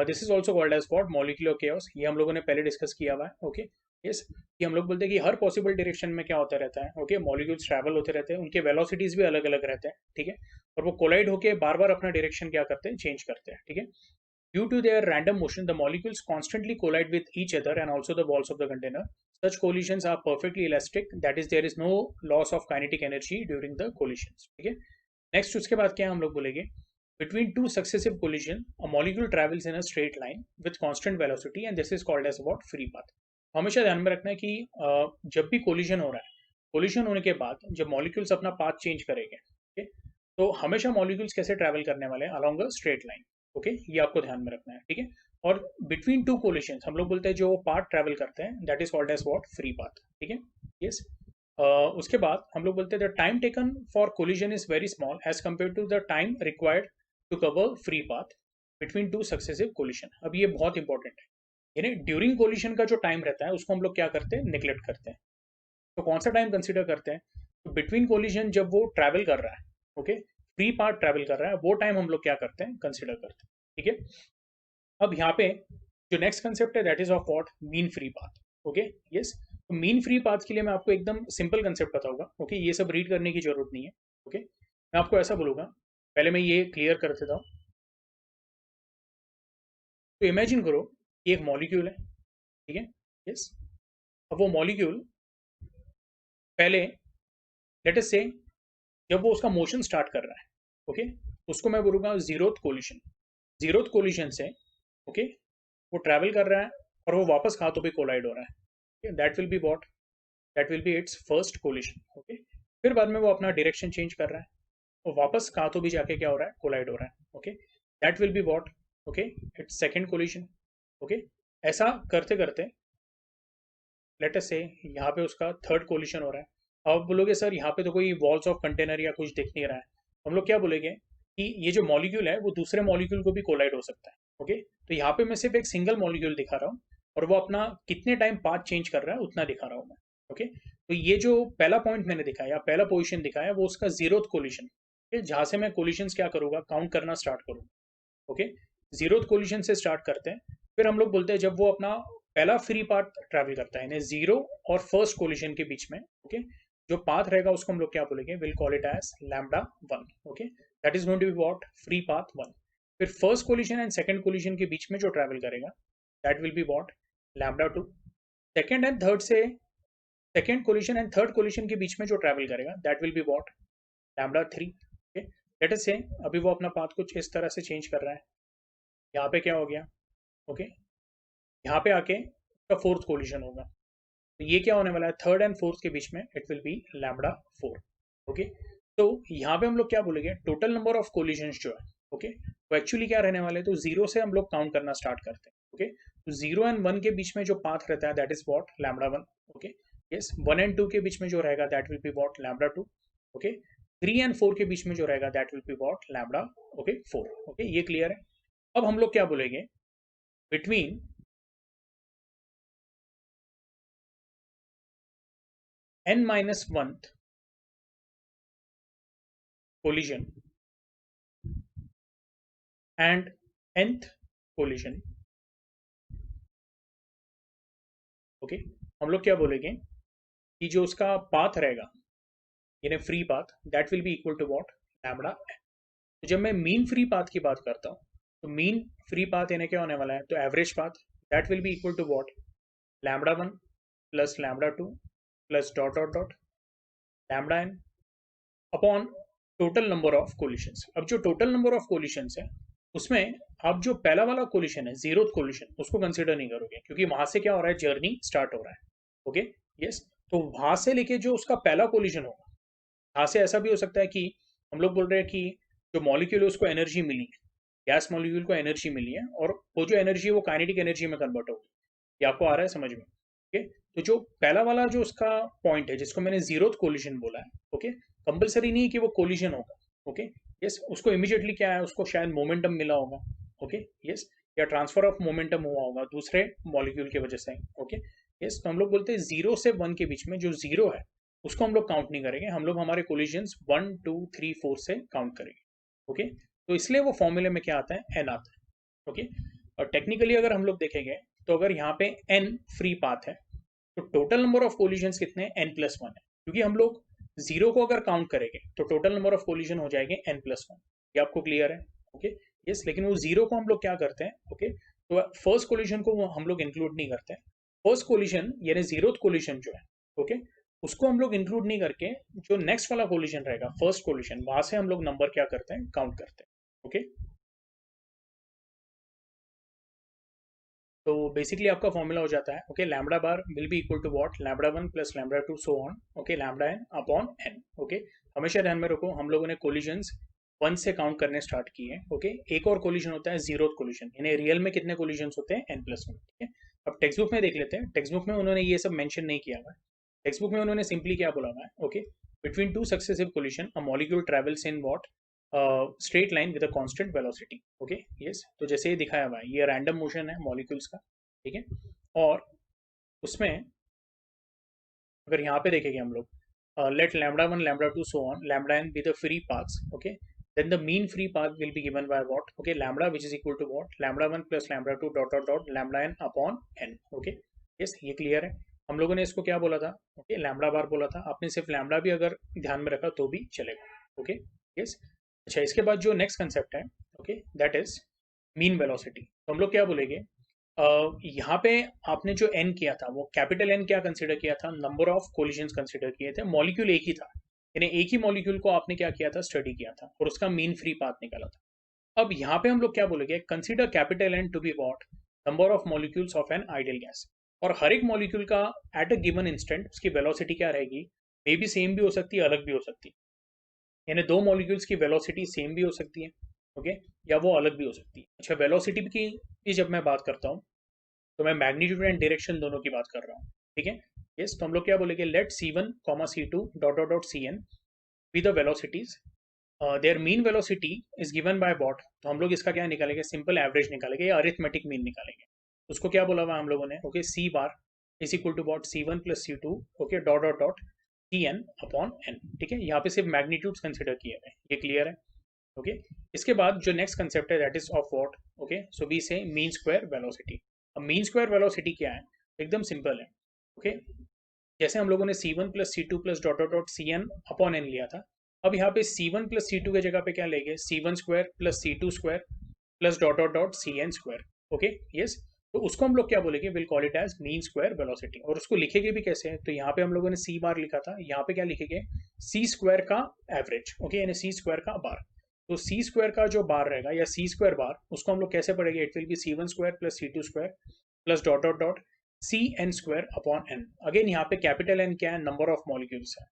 This is also called as what, molecular chaos, ये हम लोगों ने पहले डिस्कस किया हुआ है, ओके। यस, कि हम लोग बोलते हैं कि हर पॉसिबल डायरेक्शन में क्या होता रहता है, ओके, मॉलिक्यूल्स ट्रैवल होते रहते हैं, उनके वेलोसिटीज भी अलग अलग रहते हैं, ठीक है, और वो कोलाइड होके बार बार अपना डायरेक्शन क्या करते हैं, चेंज करते हैं, ठीक है। Due to their random motion, the molecules constantly collide with each other and also the walls of the container. Such collisions are perfectly elastic. That is, there is no loss of kinetic energy during the collisions. ठीक है. Next उसके बाद क्या हम लोग बोलेंगे? Between two successive collision, a molecule travels in a straight line with constant velocity, and this is called as what, free path. हमेशा ध्यान में रखना है कि जब भी collision हो रहा है, collision होने के बाद जब molecules अपना path change करेंगे, okay, तो हमेशा molecules कैसे travel करने वाले हैं, along a straight line. Okay, ये आपको ध्यान में रखना है, ठीक है। और बिटवीन टू कोलिशंस हम लोग बोलते हैं जो पाथ ट्रैवल करते हैं, that is called as what, free path, ठीक है। यस, उसके बाद हम लोग बोलते हैं the time taken for collision is very small as compare to the time required to cover free path between two successive collision. अब ये बहुत इंपॉर्टेंट है, यानी ड्यूरिंग कोलिशन का जो टाइम रहता है उसको हम लोग क्या करते हैं, निगलेक्ट करते हैं। तो कौन सा टाइम कंसिडर करते हैं, तो बिटवीन कोलिजन जब वो ट्रैवल कर रहा है, ओके, फ्री पाथ ट्रैवल कर रहा है, वो टाइम हम लोग क्या करते हैं, कंसिडर करते हैं, ठीक है। अब यहाँ पे जो नेक्स्ट कंसेप्ट है, that is of what, mean free path, okay. Yes, तो मीन फ्री पाथ के लिए मैं आपको एकदम सिंपल कंसेप्ट बताऊंगा, ओके, ये सब रीड करने की जरूरत नहीं है, ओके। मैं आपको ऐसा बोलूंगा, पहले मैं ये क्लियर कर देता हूँ। तो इमेजिन करो कि एक मॉलिक्यूल है, ठीक है। यस, अब वो मॉलिक्यूल पहले, लेट अस से, जब वो उसका मोशन स्टार्ट कर रहा है, ओके, उसको मैं बोलूंगा जीरोथ कोलिशन। जीरोथ कोलिशन से, ओके, वो ट्रैवल कर रहा है और वो वापस कहाँ पे कोलाइड हो रहा है, that will be what, that will be its first collision, okay. फिर बाद में वो अपना डायरेक्शन चेंज कर रहा है और वापस कहाँ तो भी जाके क्या हो रहा है, कोलाइड हो रहा है, okay, that will be what, okay, its second collision, okay. ऐसा करते करते लेट अस से यहाँ पे उसका थर्ड कोलिशन हो रहा है। अब बोलोगे सर यहाँ पे तो कोई वॉल्स ऑफ कंटेनर या कुछ दिख नहीं रहा है, हम लोग क्या बोलेंगे कि ये जो मॉलिक्यूल है वो दूसरे मॉलिक्यूल को भी कोलाइड हो सकता है, ओके। तो यहाँ पे मैं सिर्फ एक सिंगल मॉलिक्यूल दिखा रहा हूँ और वो अपना कितने टाइम पाथ चेंज कर रहा है उतना दिखा रहा हूँ मैं, ओके। तो ये जो पहला पॉइंट मैंने दिखाया, पहला पोजिशन दिखाया, वो उसका जीरोथ कोलिशन, जहाँ से मैं कोलिशंस क्या करूँगा, काउंट करना स्टार्ट करूँगा, ओके। जीरोथ कोलिशन से स्टार्ट करते हैं, फिर हम लोग बोलते हैं जब वो अपना पहला फ्री पाथ ट्रैवल करता है, यानी जीरो और फर्स्ट कोलिशन के बीच में, ओके, जो पाथ रहेगा उसको हम लोग क्या बोलेंगे, will call it as lambda one, okay, that is going to be what, free path one. फिर first collision and second collision के बीच में जो ट्रैवल करेगा, that will be what, lambda two. Second and third से, second collision and third collision के बीच में जो ट्रैवल करेगा, that will be what, lambda three, okay. Let us say अभी वो अपना पाथ कुछ इस तरह से चेंज कर रहा है, यहाँ पे क्या हो गया, ओके, यहाँ पे आके उसका फोर्थ कोलिशन होगा, तो ये क्या होने वाला है, थर्ड एंड फोर्थ के बीच में it will B lambda four, okay. तो यहाँ पे हम लोग क्या बोलेंगे, टोटल नंबर ऑफ कोलिशंस जो है, ओके, वो एक्चुअली क्या रहने वाले हैं, तो जीरो से हम लोग काउंट करना स्टार्ट करते हैं, ओके। तो जीरो एंड वन के बीच में जो पाथ रहता है, that is what, lambda one, okay. Yes, one and two के बीच में जो रहेगा, that will be what, lambda two, okay. Three and four के बीच में जो रहेगा, that will be what, lambda, okay, four, okay, ये क्लियर है। अब हम लोग क्या बोलेंगे, between n minus 1th collision and nth collision, okay, हम लोग क्या बोलेंगे कि जो उसका पाथ रहेगा, यानी free path, that will be equal to what, lambda. तो जब मैं मीन फ्री पाथ की बात करता हूँ, तो मीन फ्री पाथ यानी क्या होने वाला है, तो average path, that will be equal to what, lambda one plus lambda two plus dot dot dot lambda n upon total number of collisions. अब जो टोटल नंबर ऑफ कोलिशंस है, उसमें आप जो पहला वाला कोलिशन है, जीरोथ कोलिशन, उसको कंसिडर नहीं करोगे, क्योंकि वहां से क्या हो रहा है, जर्नी स्टार्ट हो रहा है। Okay, yes. तो वहां से लेके जो उसका पहला कोलिशन होगा, वहां से ऐसा भी हो सकता है कि हम लोग बोल रहे हैं कि जो मॉलिक्यूल है उसको एनर्जी मिली है, गैस मॉलिक्यूल को एनर्जी मिली है, और वो जो एनर्जी है वो काइनेटिक एनर्जी में कन्वर्ट होगी। ये आपको आ रहा है समझ में? ओके। तो जो पहला वाला जो उसका पॉइंट है, जिसको मैंने जीरोथ कोलिशन बोला है, ओके, कंपलसरी नहीं है कि वो कोलिशन होगा। Okay, yes. उसको इमीडिएटली क्या है, उसको शायद मोमेंटम मिला होगा। Okay, yes. या ट्रांसफर ऑफ मोमेंटम हुआ होगा दूसरे मॉलिक्यूल की वजह से। Okay, yes. तो हम लोग बोलते हैं 0 से 1 के बीच में जो जीरो है उसको हम लोग काउंट नहीं करेंगे, हम लोग हमारे कोलिजन्स 1 2 3 4 से काउंट करेंगे। ओके, तो इसलिए वो फॉर्मूले में क्या आता है, एन आता है। ओके, और टेक्निकली अगर हम लोग देखेंगे, तो अगर यहाँ पे एन फ्री पाथ है, तो टोटल नंबर ऑफ कोलिजन्स कितने हैं, n+1 है, क्योंकि हम लोग जीरो को अगर काउंट करेंगे तो टोटल नंबर ऑफ कोलिजन हो जाएंगे n+1। ये आपको क्लियर है? Okay, yes. लेकिन वो जीरो को हम लोग क्या करते हैं, ओके, तो फर्स्ट कोलिजन को हम लोग इंक्लूड नहीं करते हैं। फर्स्ट कोलिजन यानी जीरोथ कोलिजन जो है, ओके, उसको हम लोग इंक्लूड नहीं करके जो नेक्स्ट वाला कोलिजन रहेगा, फर्स्ट कोलिजन, वहां से हम लोग नंबर क्या करते हैं, काउंट करते हैं। ओके, तो बेसिकली आपका फॉर्मूला हो जाता है, okay, lambda bar will be equal to what, lambda 1 plus lambda 2 so on, okay, lambda n upon n। Okay, हमेशा ध्यान में रखो, हम लोगों ने कोलिजन्स 1 से काउंट करने स्टार्ट किए हैं। ओके, एक और कोलिजन होता है जीरोथ कोलिजन, यानी रियल में कितने कोलिजन्स होते हैं, n+1। ठीक है, अब टेक्स्ट बुक में देख लेते हैं। टेक्स्ट बुक में उन्होंने ये सब मेंशन नहीं किया हुआ है। टेक्स्ट बुक में उन्होंने सिंपली क्या बोला हुआ है, okay, between two successive collision a molecule travels in what, straight line with a constant velocity. Okay, yes. तो जैसे ये दिखाया हुआ है, ये रैंडम मोशन है मॉलिक्यूल्स का। ठीक है, और उसमें अगर यहाँ पे देखेंगे हम लोग, let lambda 1 lambda 2 so on lambda n be the free paths. Okay, then the mean free path will be given by what, okay, lambda which is equal to what, lambda 1 plus lambda 2 dot dot dot lambda n upon n। okay, yes, ये क्लियर है? हम लोगों ने इसको क्या बोला था, ओके, लैम्बडा बार बोला था। आपने सिर्फ लैम्बडा भी अगर ध्यान में रखा तो भी चलेगा। Okay, yes. अच्छा, इसके बाद जो नेक्स्ट कंसेप्ट है, okay, that is mean velocity. तो हम लोग क्या बोलेंगे, यहाँ पे आपने जो एन किया था, वो कैपिटल एन क्या कंसिडर किया था, नंबर ऑफ कोलिजन्स कंसिडर किए थे, मॉलिक्यूल एक ही था, यानी एक ही मॉलिक्यूल को आपने क्या किया था, स्टडी किया था, और उसका मीन फ्री पाथ निकाला था। अब यहाँ पे हम लोग क्या बोलेंगे, consider capital n to be what, number of molecules of an ideal gas. और हर एक मॉलिक्यूल का एट अ गिवन इंस्टेंट उसकी वेलोसिटी क्या रहेगी, मे बी सेम भी हो सकती है, अलग भी हो सकती है, यानी दो मॉलिक्यूल्स की वेलोसिटी सेम भी हो सकती है, ओके, या वो अलग भी हो सकती है। अच्छा, वेलोसिटी की जब मैं बात करता हूँ, तो मैं मैग्नीट्यूड एंड डायरेक्शन दोनों की बात कर रहा हूँ। ठीक है, यस। तो हम लोग क्या बोलेंगे, let C1 C2 dot dot dot CN be the velocities, their mean velocity is given by what. तो हम लोग इसका क्या निकालेंगे, सिंपल एवरेज निकालेंगे या अरिथमेटिक मीन निकालेंगे। उसको क्या बोला हुआ हम लोगों ने, okay, c bar is equal to what, C1 plus C2, okay, dot dot dot CN upon n। ठीक है, यहाँ पे सिर्फ मैग्नीट्यूड्स कंसिडर किए हुए हैं। ये क्लियर है? ओके, इसके बाद जो नेक्स्ट कंसेप्ट है, that is of what, okay, so we say mean square velocity. अब मीन स्क्वायर वेलोसिटी क्या है, एकदम सिंपल है। ओके, जैसे हम लोगों ने C1 plus C2 plus dot dot dot CN upon n लिया था, अब यहाँ पे C1 प्लस C2 के जगह पे क्या लेंगे, C1 square plus C2 square plus dot dot dot CN square. Okay, yes. तो उसको हम लोग क्या बोलेंगे, will call it as mean square velocity. और उसको लिखेंगे भी कैसे, तो यहाँ पे हम लोगों ने C बार लिखा था, यहाँ पे क्या लिखेंगे, C स्क्वायर का एवरेज, ओके, यानी C स्क्वायर का बार। तो C स्क्वायर का जो बार रहेगा, या C स्क्वायर बार, उसको हम लोग कैसे पढ़ेंगे, it will be C1 square plus C2 square plus dot dot dot CN square upon n। Again यहाँ पे कैपिटल N क्या है, नंबर ऑफ मॉलिक्यूल्स है।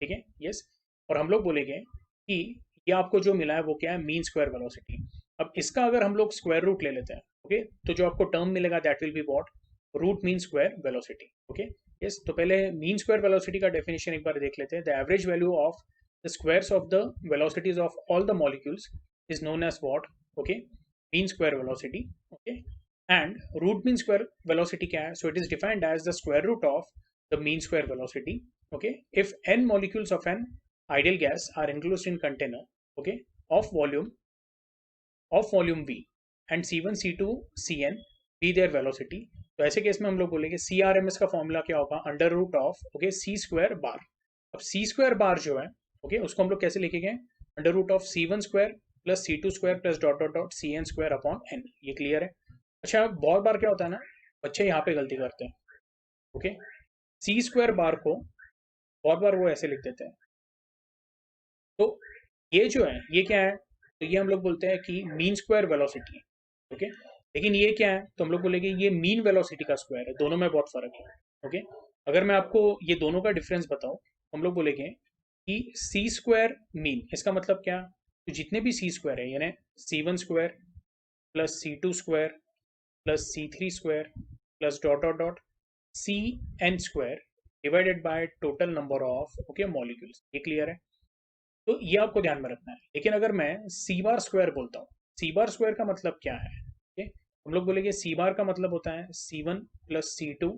ठीक है, यस। और हम लोग बोलेंगे कि ये आपको जो मिला है वो क्या है, मीन स्क्वायर वेलोसिटी। अब इसका अगर हम लोग स्क्वायर रूट ले लेते हैं, ओके, तो जो आपको टर्म मिलेगा, that will be what, root mean square velocity. Okay, yes. तो पहले मीन स्क्वायर वेलोसिटी का डेफिनेशन एक बार देख लेते हैं। The average value of the squares of the velocities of all the molecules is known as what, okay, mean square velocity. Okay, and root mean square velocity क्या है, so it is defined as the square root of the mean square velocity, okay, if n molecules of an ideal gas are enclosed in container, okay, of volume v and C1 C2 CN be their velocity। तो ऐसे केस में हम लोग बोलेंगे CRMS का फॉर्मूला क्या होगा, under root of, okay, C square bar. अब C स्क्वायर बार जो है, ओके, उसको हम लोग कैसे लिखेंगे, under root of C1 square plus C2 square plus dot dot dot CN square upon n। ये क्लियर है? अच्छा, बहुत बार क्या होता है ना, बच्चे यहाँ पे गलती करते हैं। ओके, C स्क्वायर बार को बहुत बार वो ऐसे लिख देते हैं। तो ये जो है, ये क्या है, तो ये हम लोग बोलते हैं कि मीन स्क्वायर वेलोसिटी है। ओके, लेकिन ये क्या है, तो हम लोग बोलेंगे ये मीन वेलोसिटी का स्क्वायर है, दोनों में बहुत फर्क है। ओके, अगर मैं आपको ये दोनों का डिफरेंस बताऊं, हम लोग बोलेंगे कि सी स्क्वायर मीन, इसका मतलब क्या, तो जितने भी सी स्क्वायर है यानी C1 square plus C2 square plus C3 square plus dot dot dot CN square divided by total number of okay molecules, ये क्लियर है। तो ये आपको ध्यान में रखना है। लेकिन अगर मैं सी बार स्क्वायर बोलता हूँ, सी बार स्क्वायर का मतलब क्या है, ओके, हम लोग बोलेंगे सी बार का मतलब होता है C1 plus C2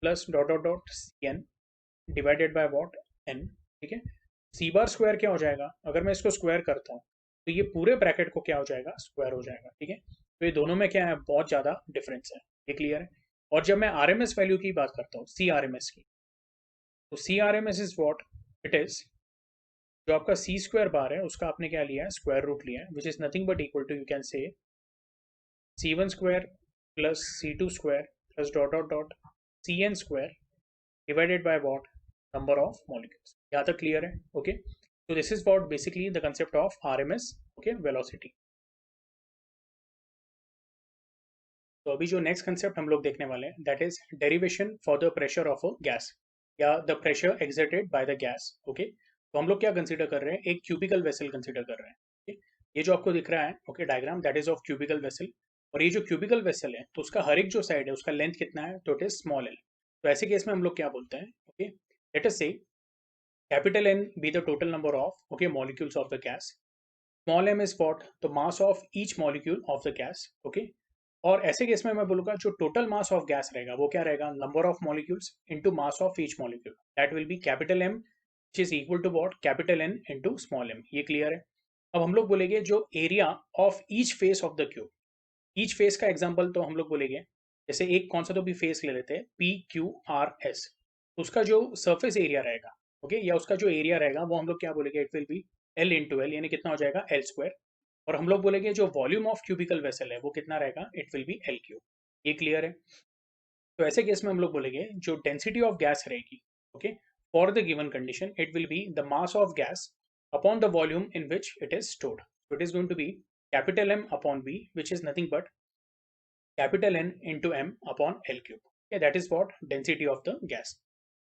plus dot dot dot CN divided by what N। ठीक है, सी बार स्क्वायर क्या हो जाएगा, अगर मैं इसको स्क्वायर करता हूँ तो ये पूरे ब्रैकेट को क्या हो जाएगा, स्क्वायर हो जाएगा। ठीक है, तो ये दोनों में क्या है, बहुत ज़्यादा डिफरेंस है, ये क्लियर है। और जब मैं RMS वैल्यू की बात करता हूँ, CRMS की, तो CRMS is what it is, जो आपका सी स्क्वायर बार है उसका आपने क्या लिया है, स्क्वायर रूट लिया है, which is nothing but equal to, you can say C1 square plus C2 square plus dot dot dot CN square divided by what, number of molecules. यहाँ तक क्लियर है। Okay, so this is what basically the concept of RMS, okay, velocity। तो अभी जो नेक्स्ट कंसेप्ट हम लोग देखने वाले हैं, that is derivation for the pressure of a gas, या the pressure exerted by the gas. Okay, तो हम लोग क्या कंसीडर कर रहे हैं, एक क्यूबिकल वेसल कंसीडर कर रहे हैं। okay? ये जो आपको दिख रहा है okay diagram, that is of cubicle vessel. और ये जो क्यूबिकल वेसल है, तो उसका हर एक जो साइड है उसका लेंथ कितना है, तो इट इज स्मॉल एल। तो ऐसे केस में हम लोग क्या बोलते हैं, ओके, लेट अस से capital N be the total number of okay molecules of the gas, small m is what, the mass of each molecule of the gas। okay, और ऐसे केस में मैं बोलूंगा जो टोटल मास ऑफ गैस रहेगा वो क्या रहेगा, number of molecules into mass of each molecule, that will be capital M which is equal to what, capital N into small m। ये क्लियर है। अब हम लोग बोलेंगे जो area of each face of the cube, each face का एग्जांपल तो हम लोग बोलेंगे, जैसे एक कौन सा तो भी फेस ले लेते हैं PQRS, उसका जो सरफेस एरिया रहेगा, ओके, या उसका जो एरिया रहेगा वो हम लोग क्या बोलेंगे, it will B L into L, यानी कितना हो जाएगा, L स्क्वायर। और हम लोग बोलेंगे जो वॉल्यूम ऑफ क्यूबिकल वेसल है वो कितना रहेगा, it will B L cube. ये क्लियर है। तो ऐसे केस में हम लोग बोलेंगे जो डेंसिटी ऑफ गैस रहेगी, okay, for the given condition it will be the mass of gas upon the volume in which it is stored. So it is going to be capital M upon V, which is nothing but capital N into M upon L cube। Okay, that is what density of the gas।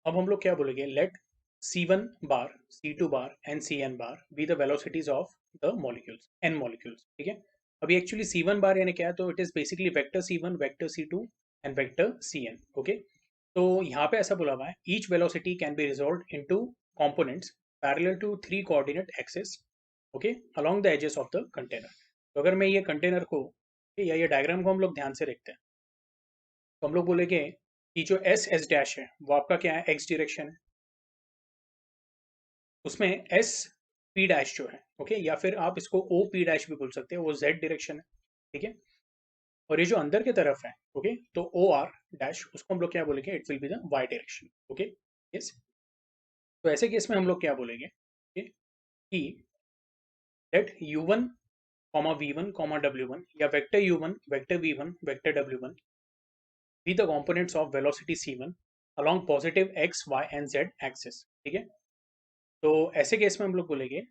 अब हम लोग क्या बोलेंगे, let C1 bar, C2 bar and CN bar be the velocities of the molecules, N molecules। ठीक है, अभी एक्चुअली C1 बार यानी क्या है, तो it is basically vector C1 vector C2 and vector CN। Okay, तो यहाँ पे ऐसा बोला हुआ है, each velocity can be resolve into components parallel to 3 coordinate axis, okay, along the axes of the container. तो अगर मैं ये कंटेनर को या ये डायग्राम को हम लोग ध्यान से देखते हैं, तो हम लोग बोलेंगे कि जो एस एस डैश है वो आपका क्या है, एक्स डायरेक्शन है, उसमें एस पी डैश जो है, ओके, या फिर आप इसको ओ पी डैश भी बोल सकते हैं, वो जेड डायरेक्शन है। ठीक है, और ये जो अंदर की तरफ है, ओके, तो ओ आर डैश उसको हम लोग क्या बोलेंगे, it will be the y direction. Okay, yes, तो ऐसे केस में हम लोग क्या बोलेंगे, okay, कि late u1 comma v1 comma w1, या vector u1 vector v1 vector w1 be the components of velocity c1 along positive x y and z axis। ठीक है, तो ऐसे केस में हम लोग बोलेंगे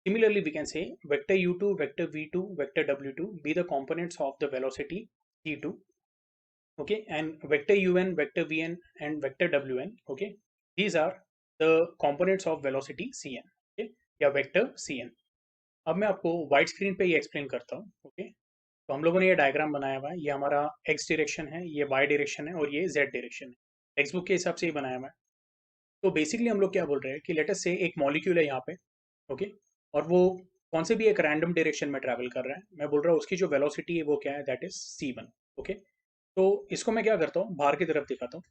similarly we can say vector u2 vector v2 vector w2 be the components of the velocity c2, okay, and vector un vector vn and vector wn, okay, these are the components of velocity cn, okay, या vector cn। अब मैं आपको व्हाइट स्क्रीन पे ये एक्सप्लेन करता हूँ। ओके, तो हम लोगों ने ये डायग्राम बनाया हुआ है, ये हमारा एक्स डायरेक्शन है, ये वाई डायरेक्शन है और ये जेड डायरेक्शन है, टेक्स्ट बुक के हिसाब से ही बनाया हुआ है। तो बेसिकली हम लोग क्या बोल रहे हैं कि लेट अस से एक मॉलिक्यूल है यहाँ पे, ओके, और वो कौन से भी एक रैंडम डायरेक्शन में ट्रैवल कर रहा है, मैं बोल रहा हूँ उसकी जो वेलोसिटी है वो क्या है, दैट इज c1। ओके, तो इसको मैं क्या करता हूँ, बाहर की तरफ दिखाता हूँ।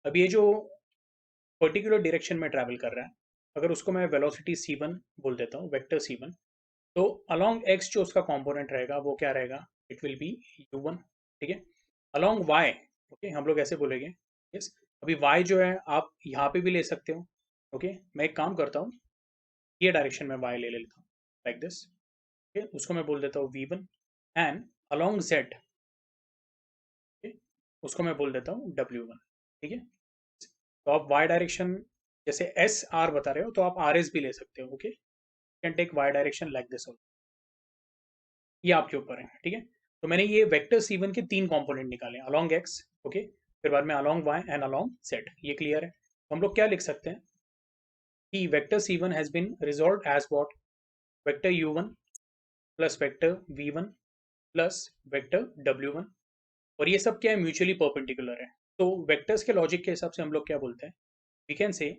अब ये जो पर्टिकुलर डायरेक्शन में ट्रैवल कर रहा है, अगर उसको मैं वेलोसिटी c1 बोल देता हूँ, वेक्टर c1, तो अलोंग एक्स जो उसका कंपोनेंट रहेगा वो क्या रहेगा, इट विल बी u1। ठीक है, अलोंग वाई, ओके, हम लोग ऐसे बोलेंगे, यस, अभी वाई जो है आप यहाँ पे भी ले सकते हो। ओके, मैं एक काम करता हूँ, ये डायरेक्शन में वाई ले लेता हूँ, लाइक दिस। ओके, उसको मैं बोल देता हूँ v1, and along z, okay, उसको मैं बोल देता हूँ w1। ठीक है, तो आप y डायरेक्शन जैसे एस आर बता रहे हो तो आप आर एस भी ले सकते हो। Okay, can take y direction like this. ये आपके ऊपर है, ठीक है। तो मैंने ये वेक्टर C1 के 3 कंपोनेंट निकाले, अलॉन्ग एक्स, ओके, फिर बाद में along y and along z. ये क्लियर है। तो हम लोग क्या लिख सकते हैं कि vector C1 has been resolve as what, vector U1 plus vector V1 plus vector W1, और ये सब क्या है, म्यूचुअली परपेंडिकुलर है। तो वेक्टर्स के लॉजिक के हिसाब से हम लोग क्या बोलते हैं, we can say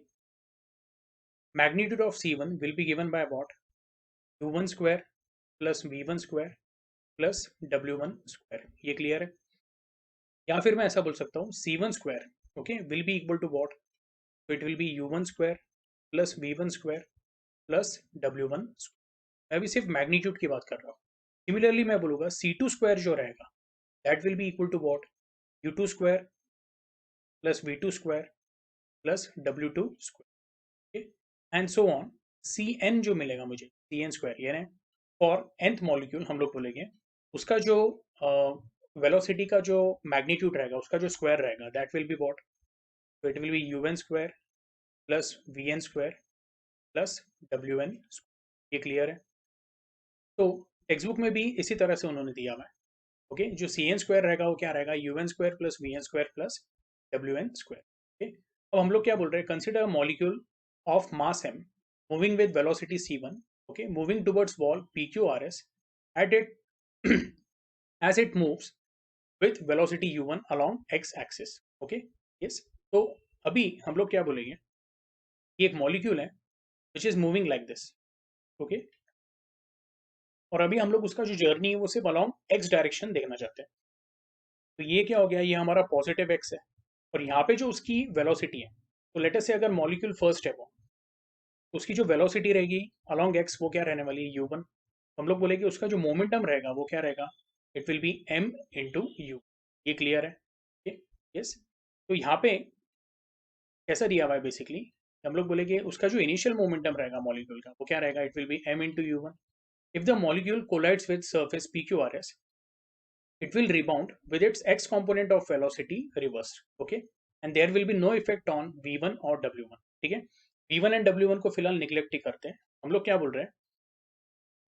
magnitude of C1 will be given by what, U1 square plus V1 square plus W1 square। ये क्लियर है। या फिर मैं ऐसा बोल सकता हूँ C1 square, okay, will be equal to what, तो it will be U1 square plus V1 square plus W1 square। मैं अभी सिर्फ मैग्नीट्यूड की बात कर रहा हूँ। सिमिलरली मैं बोलूँगा C2 स्क्वायर जो रहेगा, that will be equal to what, U2 square plus V2 square plus W2 square, and so on. Cn जो मिलेगा मुझे, Cn स्क्वायर, यानी फॉर nth मॉलिक्यूल हम लोग बोलेंगे उसका जो वेलोसिटी का जो मैग्नीट्यूड रहेगा, उसका जो स्क्वायर रहेगा, दैट विल बी व्हाट, तो it will B UN square plus VN square plus WN square. ये क्लियर है। तो टेक्स्ट बुक में भी इसी तरह से उन्होंने दिया हुआ है, ओके। जो Cn स्क्वायर रहेगा वो क्या रहेगा, UN square plus VN square plus WN square, okay. अब हम लोग क्या बोल रहे हैं, consider molecule of mass m moving with velocity C1, okay, moving towards wall PQRS at it as it moves with velocity U1 along x axis, okay, yes। तो अभी हम लोग क्या बोलेंगे, ये एक मॉलिक्यूल है which is moving like this, okay, और अभी हम लोग उसका जो जर्नी है वो सिर्फ अलॉन्ग एक्स डायरेक्शन देखना चाहते हैं। तो ये क्या हो गया, ये हमारा पॉजिटिव एक्स है, और यहाँ पे जो उसकी वेलोसिटी है, तो लेट अस से अगर मॉलिक्यूल फर्स्ट है वो, तो उसकी जो वेलोसिटी रहेगी अलॉन्ग एक्स वो क्या रहने वाली है, U1। हम लोग बोलेंगे उसका जो मोमेंटम रहेगा वो क्या रहेगा, it will be m into you. ये क्लियर है, यस। तो यहाँ पे कैसा दिया हुआ है बेसिकली, हम लोग बोलेंगे उसका जो इनिशियल मोमेंटम रहेगा मॉलिक्यूल का वो क्या रहेगा, it will be m into U1। If the molecule collides with surface PQRS, it will rebound with its x component of velocity reversed, okay, and there will be no effect on V1 और W1, ठीक है। V1 एंड W1 को फिलहाल निगलेक्ट ही करते हैं। हम लोग क्या बोल रहे हैं,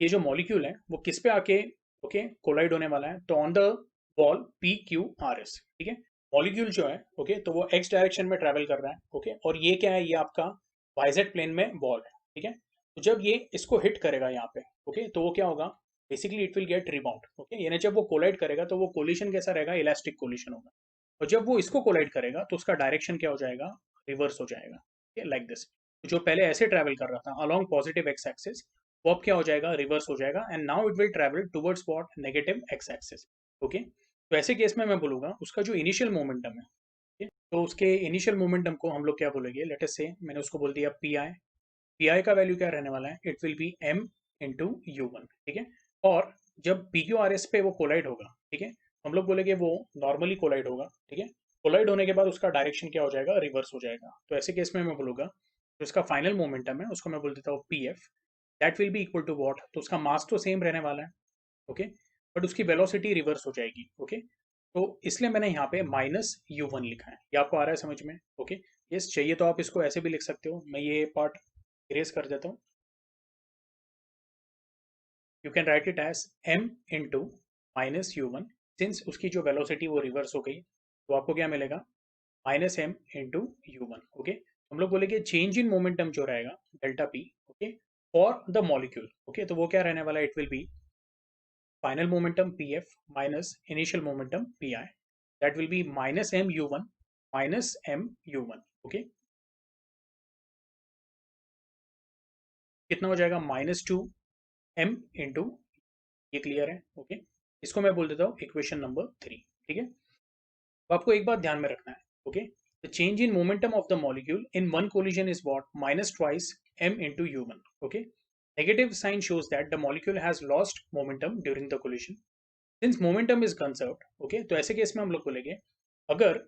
ये जो मॉलिक्यूल है वो किस पे आके, ओके, कोलाइड होने वाला है, तो ऑन द वॉल PQRS, ठीक है। मॉलिक्यूल जो है, ओके, तो वो एक्स डायरेक्शन में ट्रैवल कर रहा है, ओके, और ये क्या है, ये आपका वाइजेड प्लेन में बॉल है, ठीक है। तो जब ये इसको हिट करेगा यहाँ पे, ओके, तो वो क्या होगा, basically it will get rebound, okay, यानी जब वो कोलाइड करेगा तो वो कोलिशन कैसा रहेगा, इलास्टिक कोलिशन होगा, और जब वो इसको कोलाइड करेगा तो उसका डायरेक्शन क्या हो जाएगा, रिवर्स हो जाएगा, ठीक है, लाइक दिस। जो पहले ऐसे ट्रैवल कर रहा था अलॉन्ग पॉजिटिव एक्स एक्सिस, वो अब क्या हो जाएगा, रिवर्स हो जाएगा, and now it will travel towards what, negative x axis, okay. तो ऐसे केस में मैं बोलूंगा उसका जो इनिशियल मोमेंटम है, ठीक है, तो उसके इनिशियल मोमेंटम को हम लोग क्या बोलेंगे, लेट अस से मैंने उसको बोल दिया पी आई का वैल्यू क्या रहने वाला है, it will be m into U1, ठीक है। और जब PQRS पे वो कोलाइड होगा, ठीक है, हम लोग बोलेंगे वो नॉर्मली कोलाइड होगा, ठीक है। कोलाइड होने के बाद उसका डायरेक्शन क्या हो जाएगा, रिवर्स हो जाएगा। तो ऐसे केस में मैं बोलूंगा जो इसका फाइनल मोमेंटम है उसको मैं बोल देता हूँ PF, that will be equal to what, तो उसका मास तो सेम रहने वाला है, ओके, बट उसकी वेलोसिटी रिवर्स हो जाएगी, ओके। तो इसलिए मैंने यहाँ पे -U1 लिखा है। ये आपको आ रहा है समझ में, ओके। यस, चाहिए तो आप इसको ऐसे भी लिख सकते हो, मैं ये पार्ट इरेज कर देता हूँ। You can write it as m into -U1, since उसकी जो वेलोसिटी वो रिवर्स हो गई, तो आपको क्या मिलेगा, -m इंटू U1, ओके। हम लोग बोलेंगे चेंज इन मोमेंटम जो रहेगा delta P, okay, for the molecule, okay, तो वो क्या रहने वाला है, it will B final momentum PF minus initial momentum PI, that will be -m U1 -m U1, okay. कितना हो जाएगा, -2m इंटू, ये क्लियर है, ओके। इसको मैं बोल देता हूँ इक्वेशन नंबर 3, ठीक है। तो आपको एक बात ध्यान में रखना है, okay, the change in momentum of the molecule in one collision is what, minus twice m into U1, ओके। Negative sign shows that the molecule has lost momentum during the collision since momentum is conserved, okay. तो ऐसे केस में हम लोग बोलेंगे अगर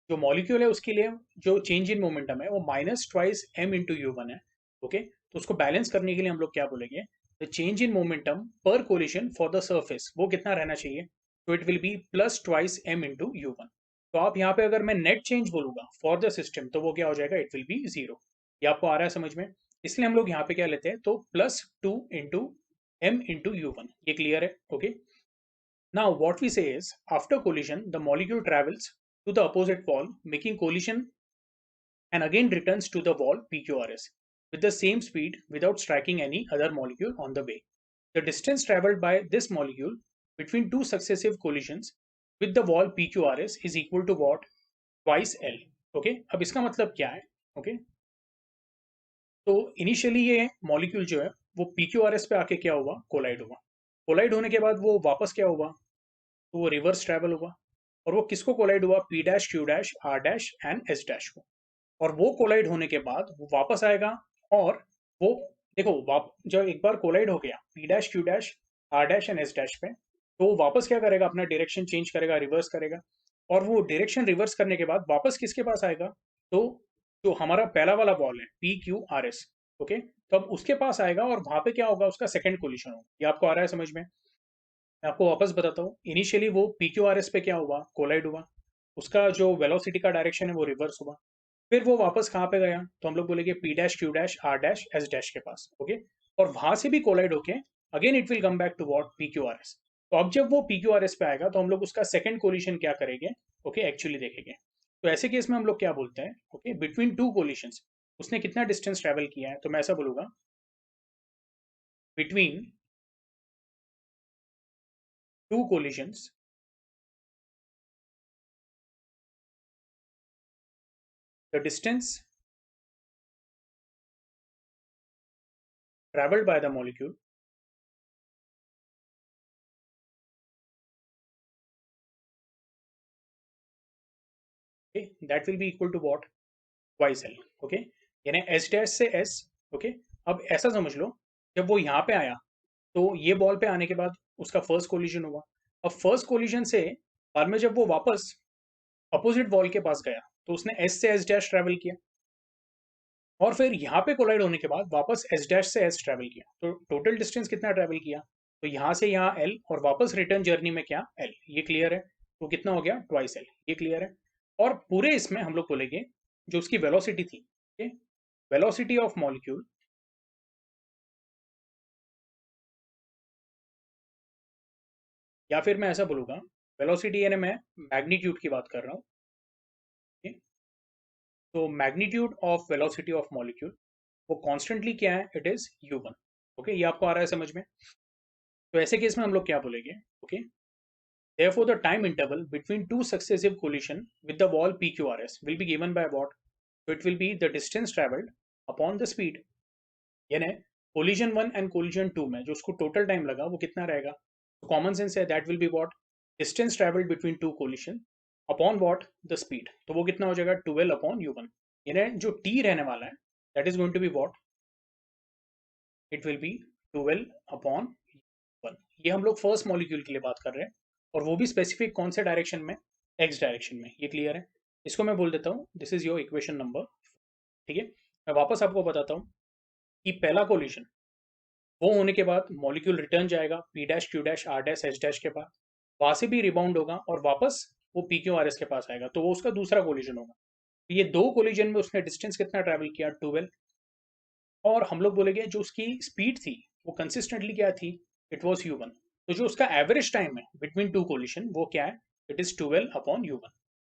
जो मॉलिक्यूल है उसके लिए जो चेंज इन मोमेंटम है वो -2m/U1 है, ओके, तो उसको बैलेंस करने के लिए हम लोग क्या बोलेंगे, द चेंज इन मोमेंटम पर कोलिशन फॉर द सरफेस वो कितना रहना चाहिए, तो इट विल बी +2m/U1। तो आप यहाँ पे अगर मैं नेट चेंज बोलूंगा फॉर द सिस्टम तो वो क्या हो जाएगा, इट विल बी 0। ये आपको आ रहा है समझ में, इसलिए हम लोग यहाँ पे क्या लेते हैं, तो +2 इंटू m into u1. ये क्लियर है? Okay. Now what we say is after collision the molecule travels to the opposite wall making collision and again returns to the wall PQRS with the same speed without striking any other molecule on the way. The distance traveled by this molecule between two successive collisions with the wall PQRS is equal to what? Twice L. Okay. अब इसका मतलब क्या है? ओके. तो इनिशियली ये मॉलिक्यूल जो है वो PQRS पे आके क्या हुआ? कोलाइड हुआ. कोलाइड होने के बाद वो वापस क्या हुआ? तो वो रिवर्स ट्रैवल हुआ. और वो किसको कोलाइड हुआ? P dash Q dash R dash and S dash को. और वो कोलाइड होने के बाद वो वापस आएगा और वो देखो जब एक बार कोलाइड हो गया P dash Q dash R dash and S dash पे, तो वो वापस क्या करेगा? अपना डायरेक्शन चेंज करेगा, रिवर्स करेगा. और वो डायरेक्शन रिवर्स करने के बाद वापस किसके पास आएगा? तो जो हमारा पहला वाला बॉल है PQRS, ओके, तो अब उसके पास आएगा और वहां पे क्या होगा? उसका सेकंड कोलिशन होगा. ये आपको आ रहा है समझ में? मैं आपको वापस बताता हूँ. इनिशियली वो PQRS पे क्या हुआ? कोलाइड हुआ. उसका जो वेलोसिटी का डायरेक्शन है वो रिवर्स हुआ. फिर वो वापस कहाँ पे गया? तो हम लोग बोलेंगे P dash Q dash R dash S dash के पास. ओके. और वहां से भी कोलाइड होके again it will come back to what? PQRS. तो अब जब वो PQRS पे आएगा तो हम लोग उसका सेकंड कोलिशन क्या करेंगे? ओके, एक्चुअली देखेंगे. तो ऐसे केस में हम लोग क्या बोलते हैं? ओके, बिटवीन टू कोलिशंस उसने कितना डिस्टेंस ट्रेवल किया है? तो मैं ऐसा बोलूंगा between two collisions the distance traveled by the molecule okay, that will be equal to what? Twice L. Okay. यानी S डैश से S. ओके. अब ऐसा समझ लो, जब वो यहाँ पे आया तो ये बॉल पे आने के बाद उसका फर्स्ट कोलिजन हुआ. अब फर्स्ट कोलिजन से बाद में जब वो वापस अपोजिट बॉल के पास गया तो उसने S से S डैश ट्रेवल किया और फिर यहाँ पे कोलाइड होने के बाद वापस S डैश से S ट्रेवल किया. तो टोटल डिस्टेंस कितना ट्रेवल किया? तो यहाँ से यहाँ L और वापस रिटर्न जर्नी में क्या? L. ये क्लियर है? तो कितना हो गया? Twice L. ये क्लियर है? और पूरे इसमें हम लोग बोलेंगे जो उसकी वेलोसिटी थी, वेलोसिटी ऑफ मॉलिक्यूल या फिर मैं ऐसा बोलूंगा वेलोसिटी यानी मैं मैग्नीट्यूड की बात कर रहा हूँ. तो magnitude of velocity of molecule वो कॉन्स्टेंटली क्या है? It is u1. ओके. ये आपको आ रहा है समझ में? तो ऐसे केस में हम लोग क्या बोलेंगे? Okay. Therefore, the time interval between two successive collision with the wall PQRS will be given by what? So it will be the distance traveled upon the speed. यानी collision 1 and collision 2 में जो उसको total time लगा वो कितना रहेगा? तो common sense है that will be what? Distance traveled between two collision upon what? The speed. तो वो कितना हो जाएगा? 12 upon u1. यानी जो t रहने वाला है that is going to be what? It will be 12 upon u1. ये हम लोग फर्स्ट मॉलिक्यूल के लिए बात कर रहे हैं और वो भी स्पेसिफिक कौन से डायरेक्शन में? एक्स डायरेक्शन में. ये क्लियर है? इसको मैं बोल देता हूँ this is your equation number. ठीक है. मैं वापस आपको बताता हूँ कि पहला कोलिशन वो होने के बाद मॉलिक्यूल रिटर्न जाएगा P dash Q dash R dash S dash के पास. वहां से भी रिबाउंड होगा और वापस वो PQRS के पास आएगा. तो वो उसका दूसरा कोलिजन होगा. तो ये दो कोलिजन में उसने डिस्टेंस कितना ट्रेवल किया? 12. और हम लोग बोलेंगे जो उसकी स्पीड थी वो कंसिस्टेंटली क्या थी? It was u1. तो जो उसका एवरेज टाइम है बिटवीन टू कोलिशन वो क्या है? It is 12 upon u1.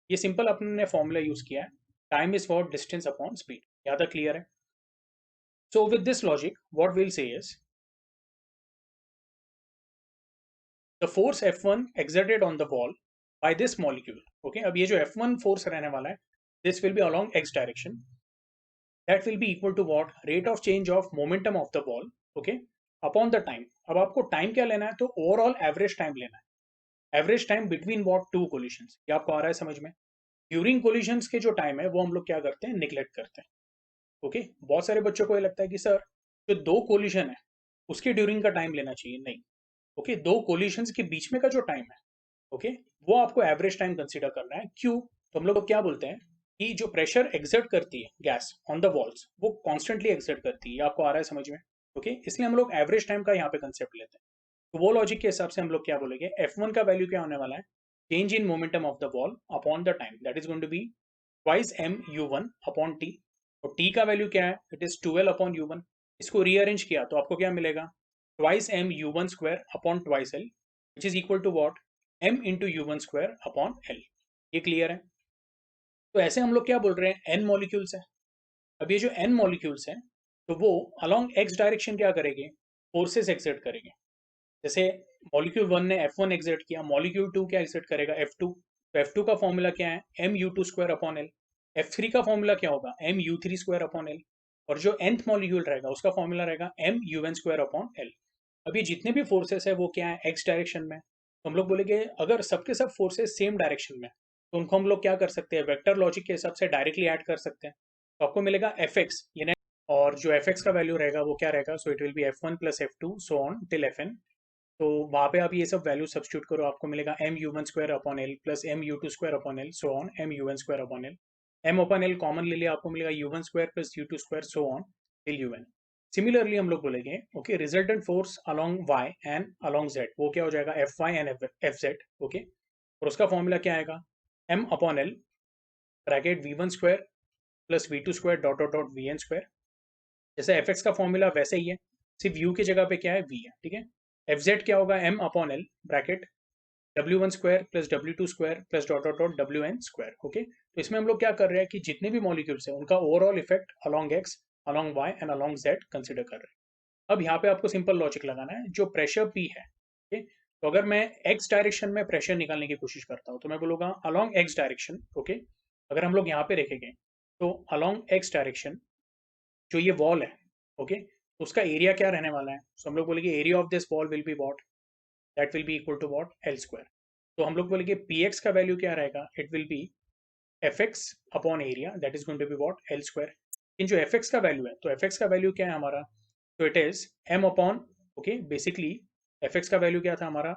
ये सिंपल अपने फॉर्मूला यूज किया है. Time is for distance upon speed. यहाँ तक क्लियर है? So with this logic what will say is the force F1 exerted on the wall by this molecule. Okay, अब ये जो F1 फोर्स रहने वाला है this will be along x direction. That will be equal to what? Rate of change of momentum of the ball. Okay, upon the time. अब आपको टाइम क्या लेना है? तो ओवरऑल एवरेज टाइम लेना है. Average time between what? Two collisions. ये आपको आ रहा है समझ में? ड्यूरिंग कोलिशंस के जो टाइम है वो हम लोग क्या करते हैं? निग्लेक्ट करते हैं. ओके. बहुत सारे बच्चों को ये लगता है कि सर जो दो कोलिशन है उसके ड्यूरिंग का टाइम लेना चाहिए. नहीं. ओके. दो कोलिशंस के बीच में का जो टाइम है ओके वो आपको एवरेज टाइम कंसीडर करना है. क्यों? तो हम लोग क्या बोलते हैं कि जो प्रेशर एक्सर्ट करती है गैस ऑन द वॉल्स वो कॉन्स्टेंटली एक्सर्ट करती है. ये आपको आ रहा है समझ में? ओके. इसलिए हम लोग एवरेज टाइम का यहाँ पे कंसेप्ट लेते हैं. तो वो लॉजिक के हिसाब से हम लोग क्या बोलेंगे? F1 का वैल्यू क्या होने वाला है? Change in momentum of the ball upon the time. That is going to be twice m u1 upon t. और t का वैल्यू क्या है? It is 12 upon u1. इसको रीअरेंज किया तो आपको क्या मिलेगा? Twice m u one square upon twice l which is equal to what m into u one square upon l. ये क्लियर है? तो ऐसे हम लोग क्या बोल रहे हैं, एन मॉलिक्यूल्स है। अब ये जो एन मॉलिक्यूल्स हैं तो वो अलोंग एक्स डायरेक्शन क्या करेंगे, फोर्सेस एक्सर्ट करेंगे। जैसे मॉलिक्यूल वन ने F1 एक्सर्ट किया, मॉलिक्यूल टू क्या एक्सर्ट करेगा, F2। तो F2 का फॉर्मूला क्या है, m u two square upon l. F3 का फॉर्मूला क्या होगा, m u three square upon l. और जो nth मॉलिक्यूल रहेगा उसका फॉर्मूला रहेगा m u N square upon l. अब ये जितने भी फोर्सेस है वो क्या है, एक्स डायरेक्शन में। तो हम लोग बोलेंगे अगर सबके सब फोर्सेस सेम डायरेक्शन में तो उनको हम लोग क्या कर सकते हैं, वेक्टर लॉजिक के हिसाब से डायरेक्टली ऐड कर सकते हैं। तो आपको मिलेगा एफ एक्स, यानी और जो एफ एक्स का वैल्यू रहेगा वो क्या रहेगा, so it will B F1 plus F2 so on till Fn। तो वहाँ पे आप ये सब वैल्यू सब्स्टिट्यूट करो, आपको मिलेगा m u one square upon l plus m u two square upon l so on m u one square upon l. M upon l common ले लिया, आपको मिलेगा u one square plus you two square so on till u n. Similarly हम लोग बोलेंगे okay resultant force along y and along z वो क्या हो जाएगा, f y and f z. Okay, और उसका फॉर्मूला क्या आएगा, m upon L bracket we one square plus we two square dot dot dot V N square. जैसे एफ एक्स का फॉर्मूला वैसे ही है, सिर्फ यू की जगह पे क्या है, वी है। ठीक है, एफ जेड क्या होगा, M upon L bracket W one square plus W two square plus dot dot dot W N square. Okay, तो इसमें हम लोग क्या कर रहे हैं कि जितने भी मॉलिक्यूल्स हैं उनका overall effect along x along y and along z consider कर रहे हैं। अब यहाँ पे आपको सिंपल लॉजिक लगाना है, जो प्रेशर पी है, ओके, तो अगर मैं एक्स डायरेक्शन में प्रेशर निकालने की कोशिश करता हूँ तो मैं बोलूँगा अलॉन्ग एक्स डायरेक्शन। ओके, अगर हम लोग यहाँ पे देखेंगे तो अलॉन्ग एक्स डायरेक्शन जो ये वॉल है, ओके, तो उसका एरिया क्या रहने वाला है, तो हम लोग बोलेंगे area of this wall will be what, that will be equal to what, L square. तो हम लोग बोलेंगे पी एक्स का वैल्यू क्या रहेगा, it will be F X upon area that is going to be what, L square. इन जो एफ एक्स का वैल्यू है, तो एफ एक्स का वैल्यू क्या है हमारा, तो it is M upon, okay, basically F x का वैल्यू क्या था हमारा,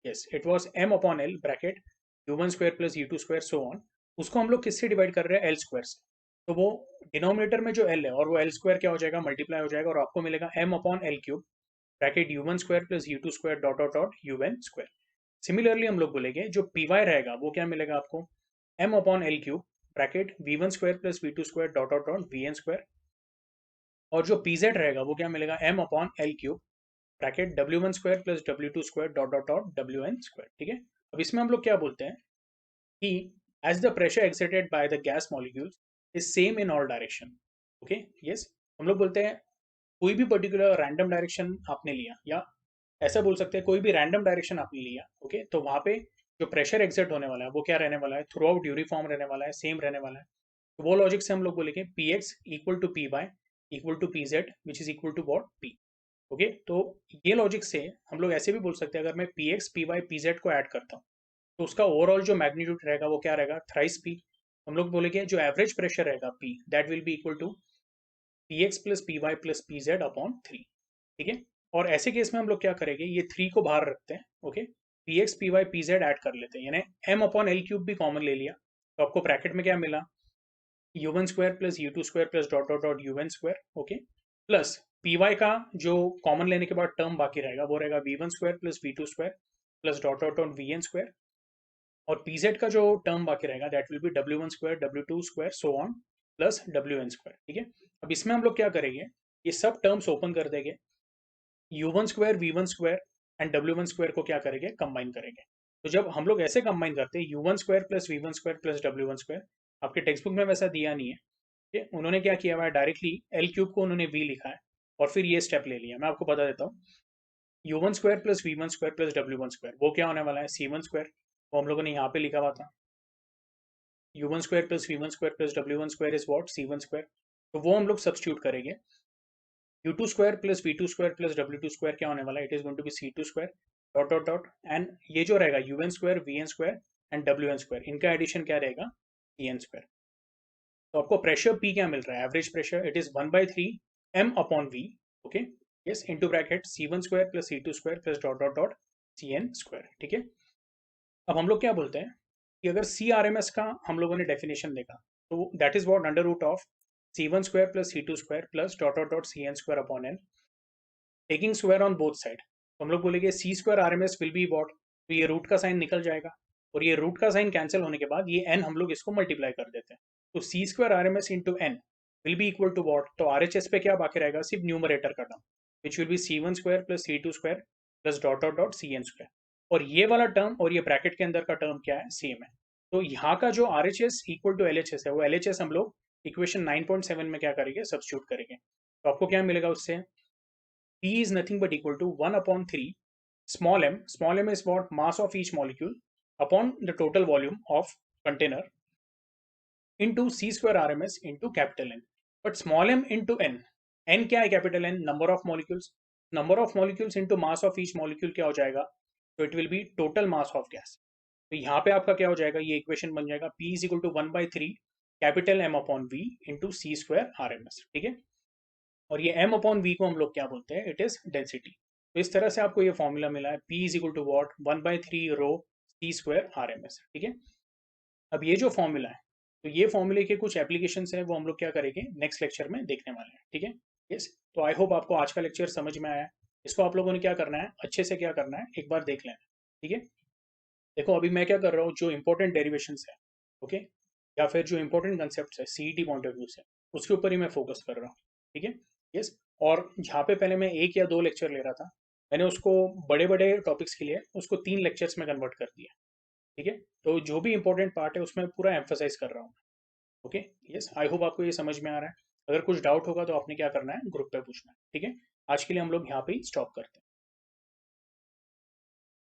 yes it was M upon L bracket U one square plus you two square so on. उसको हम लोग किससे डिवाइड कर रहे हैं, एल स्क्वायर से। तो वो डिनोमिनेटर में जो एल है और वो एल स्क्वायर क्या हो जाएगा, मल्टीप्लाई हो जाएगा, और आपको मिलेगा M upon L cube bracket U one square plus you two square dot dot dot U N square. Similarly हम लोग बोलेंगे जो पी वाई रहेगा वो क्या मिलेगा आपको, M upon L cube bracket we one square plus we two square dot dot dot V N square. और जो पी जेड रहेगा वो क्या मिलेगा, M upon L cube bracket W one square plus W two square dot dot dot W N square. ठीक है, अब इसमें हम लोग क्या बोलते हैं कि as the pressure exerted by the gas molecules is same in all direction. Okay, yes, हम लोग बोलते हैं कोई भी पर्टिकुलर रैंडम डायरेक्शन आपने लिया, या ऐसा बोल सकते हैं कोई भी रैंडम डायरेक्शन आपने लिया, ओके, तो वहाँ पे जो प्रेशर एक्सर्ट होने वाला है वो क्या रहने वाला है, थ्रू आउट यूनिफॉर्म रहने वाला है, सेम रहने वाला है। तो वो लॉजिक से हम लोग बोलेंगे P X equal to P Y equal to P Z which is equal to what, P. Okay, तो ये लॉजिक से हम लोग ऐसे भी बोल सकते हैं अगर मैं P X P Y P Z को ऐड करता हूँ तो उसका ओवरऑल जो मैग्नीट्यूड रहेगा वो क्या रहेगा, थ्राइस पी। हम लोग बोलेंगे जो एवरेज प्रेशर रहेगा P that will be equal to P X plus P Y plus P Z upon three. ठीक है, और ऐसे केस में हम लोग क्या करेंगे, ये थ्री को बाहर रखते हैं, okay, P X P Y P Z add कर लेते हैं, यानी एम अपॉन एल क्यूब भी कॉमन ले लिया, तो आपको ब्रैकेट में क्या मिला, U one square plus you two square plus dot dot dot U N square. Okay, plus P Y का जो कॉमन लेने के बाद टर्म बाकी रहेगा वो रहेगा V one square plus we two square plus dot dot dot V N square. और पी जेड का जो टर्म बाकी रहेगा that will be W one square W two square so on plus W N square. ठीक है, अब इसमें हम लोग क्या करेंगे, ये सब टर्म्स ओपन कर देंगे, U one square V one square and W one square को क्या करेंगे, कंबाइन करेंगे। तो जब हम लोग ऐसे कंबाइन करते हैं U one square plus V one square plus W one square, आपके टेक्स्ट बुक में वैसा दिया नहीं है, ठीक है, उन्होंने क्या किया हुआ है, डायरेक्टली एल क्यूब को उन्होंने वी लिखा है और फिर ये स्टेप ले लिया। मैं आपको बता देता हूँ, U one square plus V one square plus W one square वो क्या होने वाला है, सी वन स्क्वायर, वो हम लोगों ने यहाँ पे लिखा हुआ था, U one square plus V one square plus W one square is what, C one square. तो वो हम लोग सब्स्टिट्यूट करेंगे, U two square plus we two square plus W two square क्या होने वाला है, it is going to be C two square dot dot dot, and ये जो रहेगा U N square V N square and W N square, इनका एडिशन क्या रहेगा, ई एन स्क्वायर। तो आपको प्रेशर पी क्या मिल रहा है, average pressure it is one by three M upon V, okay, yes, into bracket C one square plus C two square plus dot dot dot C N square. ठीक है, अब हम लोग क्या बोलते हैं कि अगर सी आर एम एस का हम लोगों ने डेफिनेशन देखा तो that is what under root of C one square plus C two square plus dot dot dot C N square upon N, taking square on both side. तो हम लोग बोलेंगे C square R M S will be what, तो ये रूट का साइन निकल जाएगा और ये रूट का साइन कैंसिल होने के बाद ये एन हम लोग इसको मल्टीप्लाई कर देते हैं, तो C square R M S into N will be equal to what, तो आर एच एस पे क्या बाकी रहेगा, सिर्फ न्यूमरेटर का term which will be C1 square plus C2 square plus dot dot dot CN square. और ये वाला टर्म और ये ब्रैकेट के अंदर का टर्म क्या है, सेम है। तो यहाँ का जो RHS इक्वल टू LHS है, वो LHS हम लोग इक्वेशन 9.7 में क्या करेंगे, सब्स्टिट्यूट करेंगे। तो आपको क्या मिलेगा उससे, P is nothing but equal to 1/3 small m is what, mass of each molecule upon the total volume of container into C square RMS into capital N. But small m into n क्या है, capital N number of molecules, number of molecules into mass of each molecule क्या हो जाएगा, तो it will B total mass of gas. तो यहाँ पे आपका क्या हो जाएगा, ये इक्वेशन बन जाएगा P is equal to 1/3 capital M upon V into C square RMS, ठीक है। और ये M अपॉन V को हम लोग क्या बोलते हैं, इट इज डेंसिटी। तो इस तरह से आपको ये फॉर्मूला मिला है, P is equal to what, 1/3 rho C square RMS, ठीक है। अब ये जो फॉर्मूला है, तो ये फॉर्मूले के कुछ एप्लीकेशंस हैं, वो हम लोग क्या करेंगे नेक्स्ट लेक्चर में देखने वाले हैं, ठीक है। यस, तो आई होप आपको आज का लेक्चर समझ में आया है। इसको आप लोगों ने क्या करना है, अच्छे से क्या करना है, एक बार देख लेना, ठीक है। देखो अभी मैं क्या कर रहा हूँ, जो इंपॉर्टेंट डेरिवेशंस है, ओके, या फिर जो इंपॉर्टेंट कंसेप्ट है CET पॉइंट ऑफ व्यू से, उसके ऊपर ही मैं फोकस कर रहा हूँ, ठीक है। यस, और यहाँ पे पहले मैं 1 या 2 लेक्चर ले रहा था, मैंने उसको बड़े बड़े टॉपिक्स के लिए उसको 3 लेक्चर्स में कन्वर्ट कर दिया, ठीक है। तो जो भी इंपॉर्टेंट पार्ट है उसमें पूरा एम्फोसाइज कर रहा हूँ, ओके। यस, आई होप आपको ये समझ में आ रहा है। अगर कुछ डाउट होगा तो आपने क्या करना है, ग्रुप पे पूछना है, ठीक है। आज के लिए हम लोग यहाँ पे ही स्टॉप करते हैं।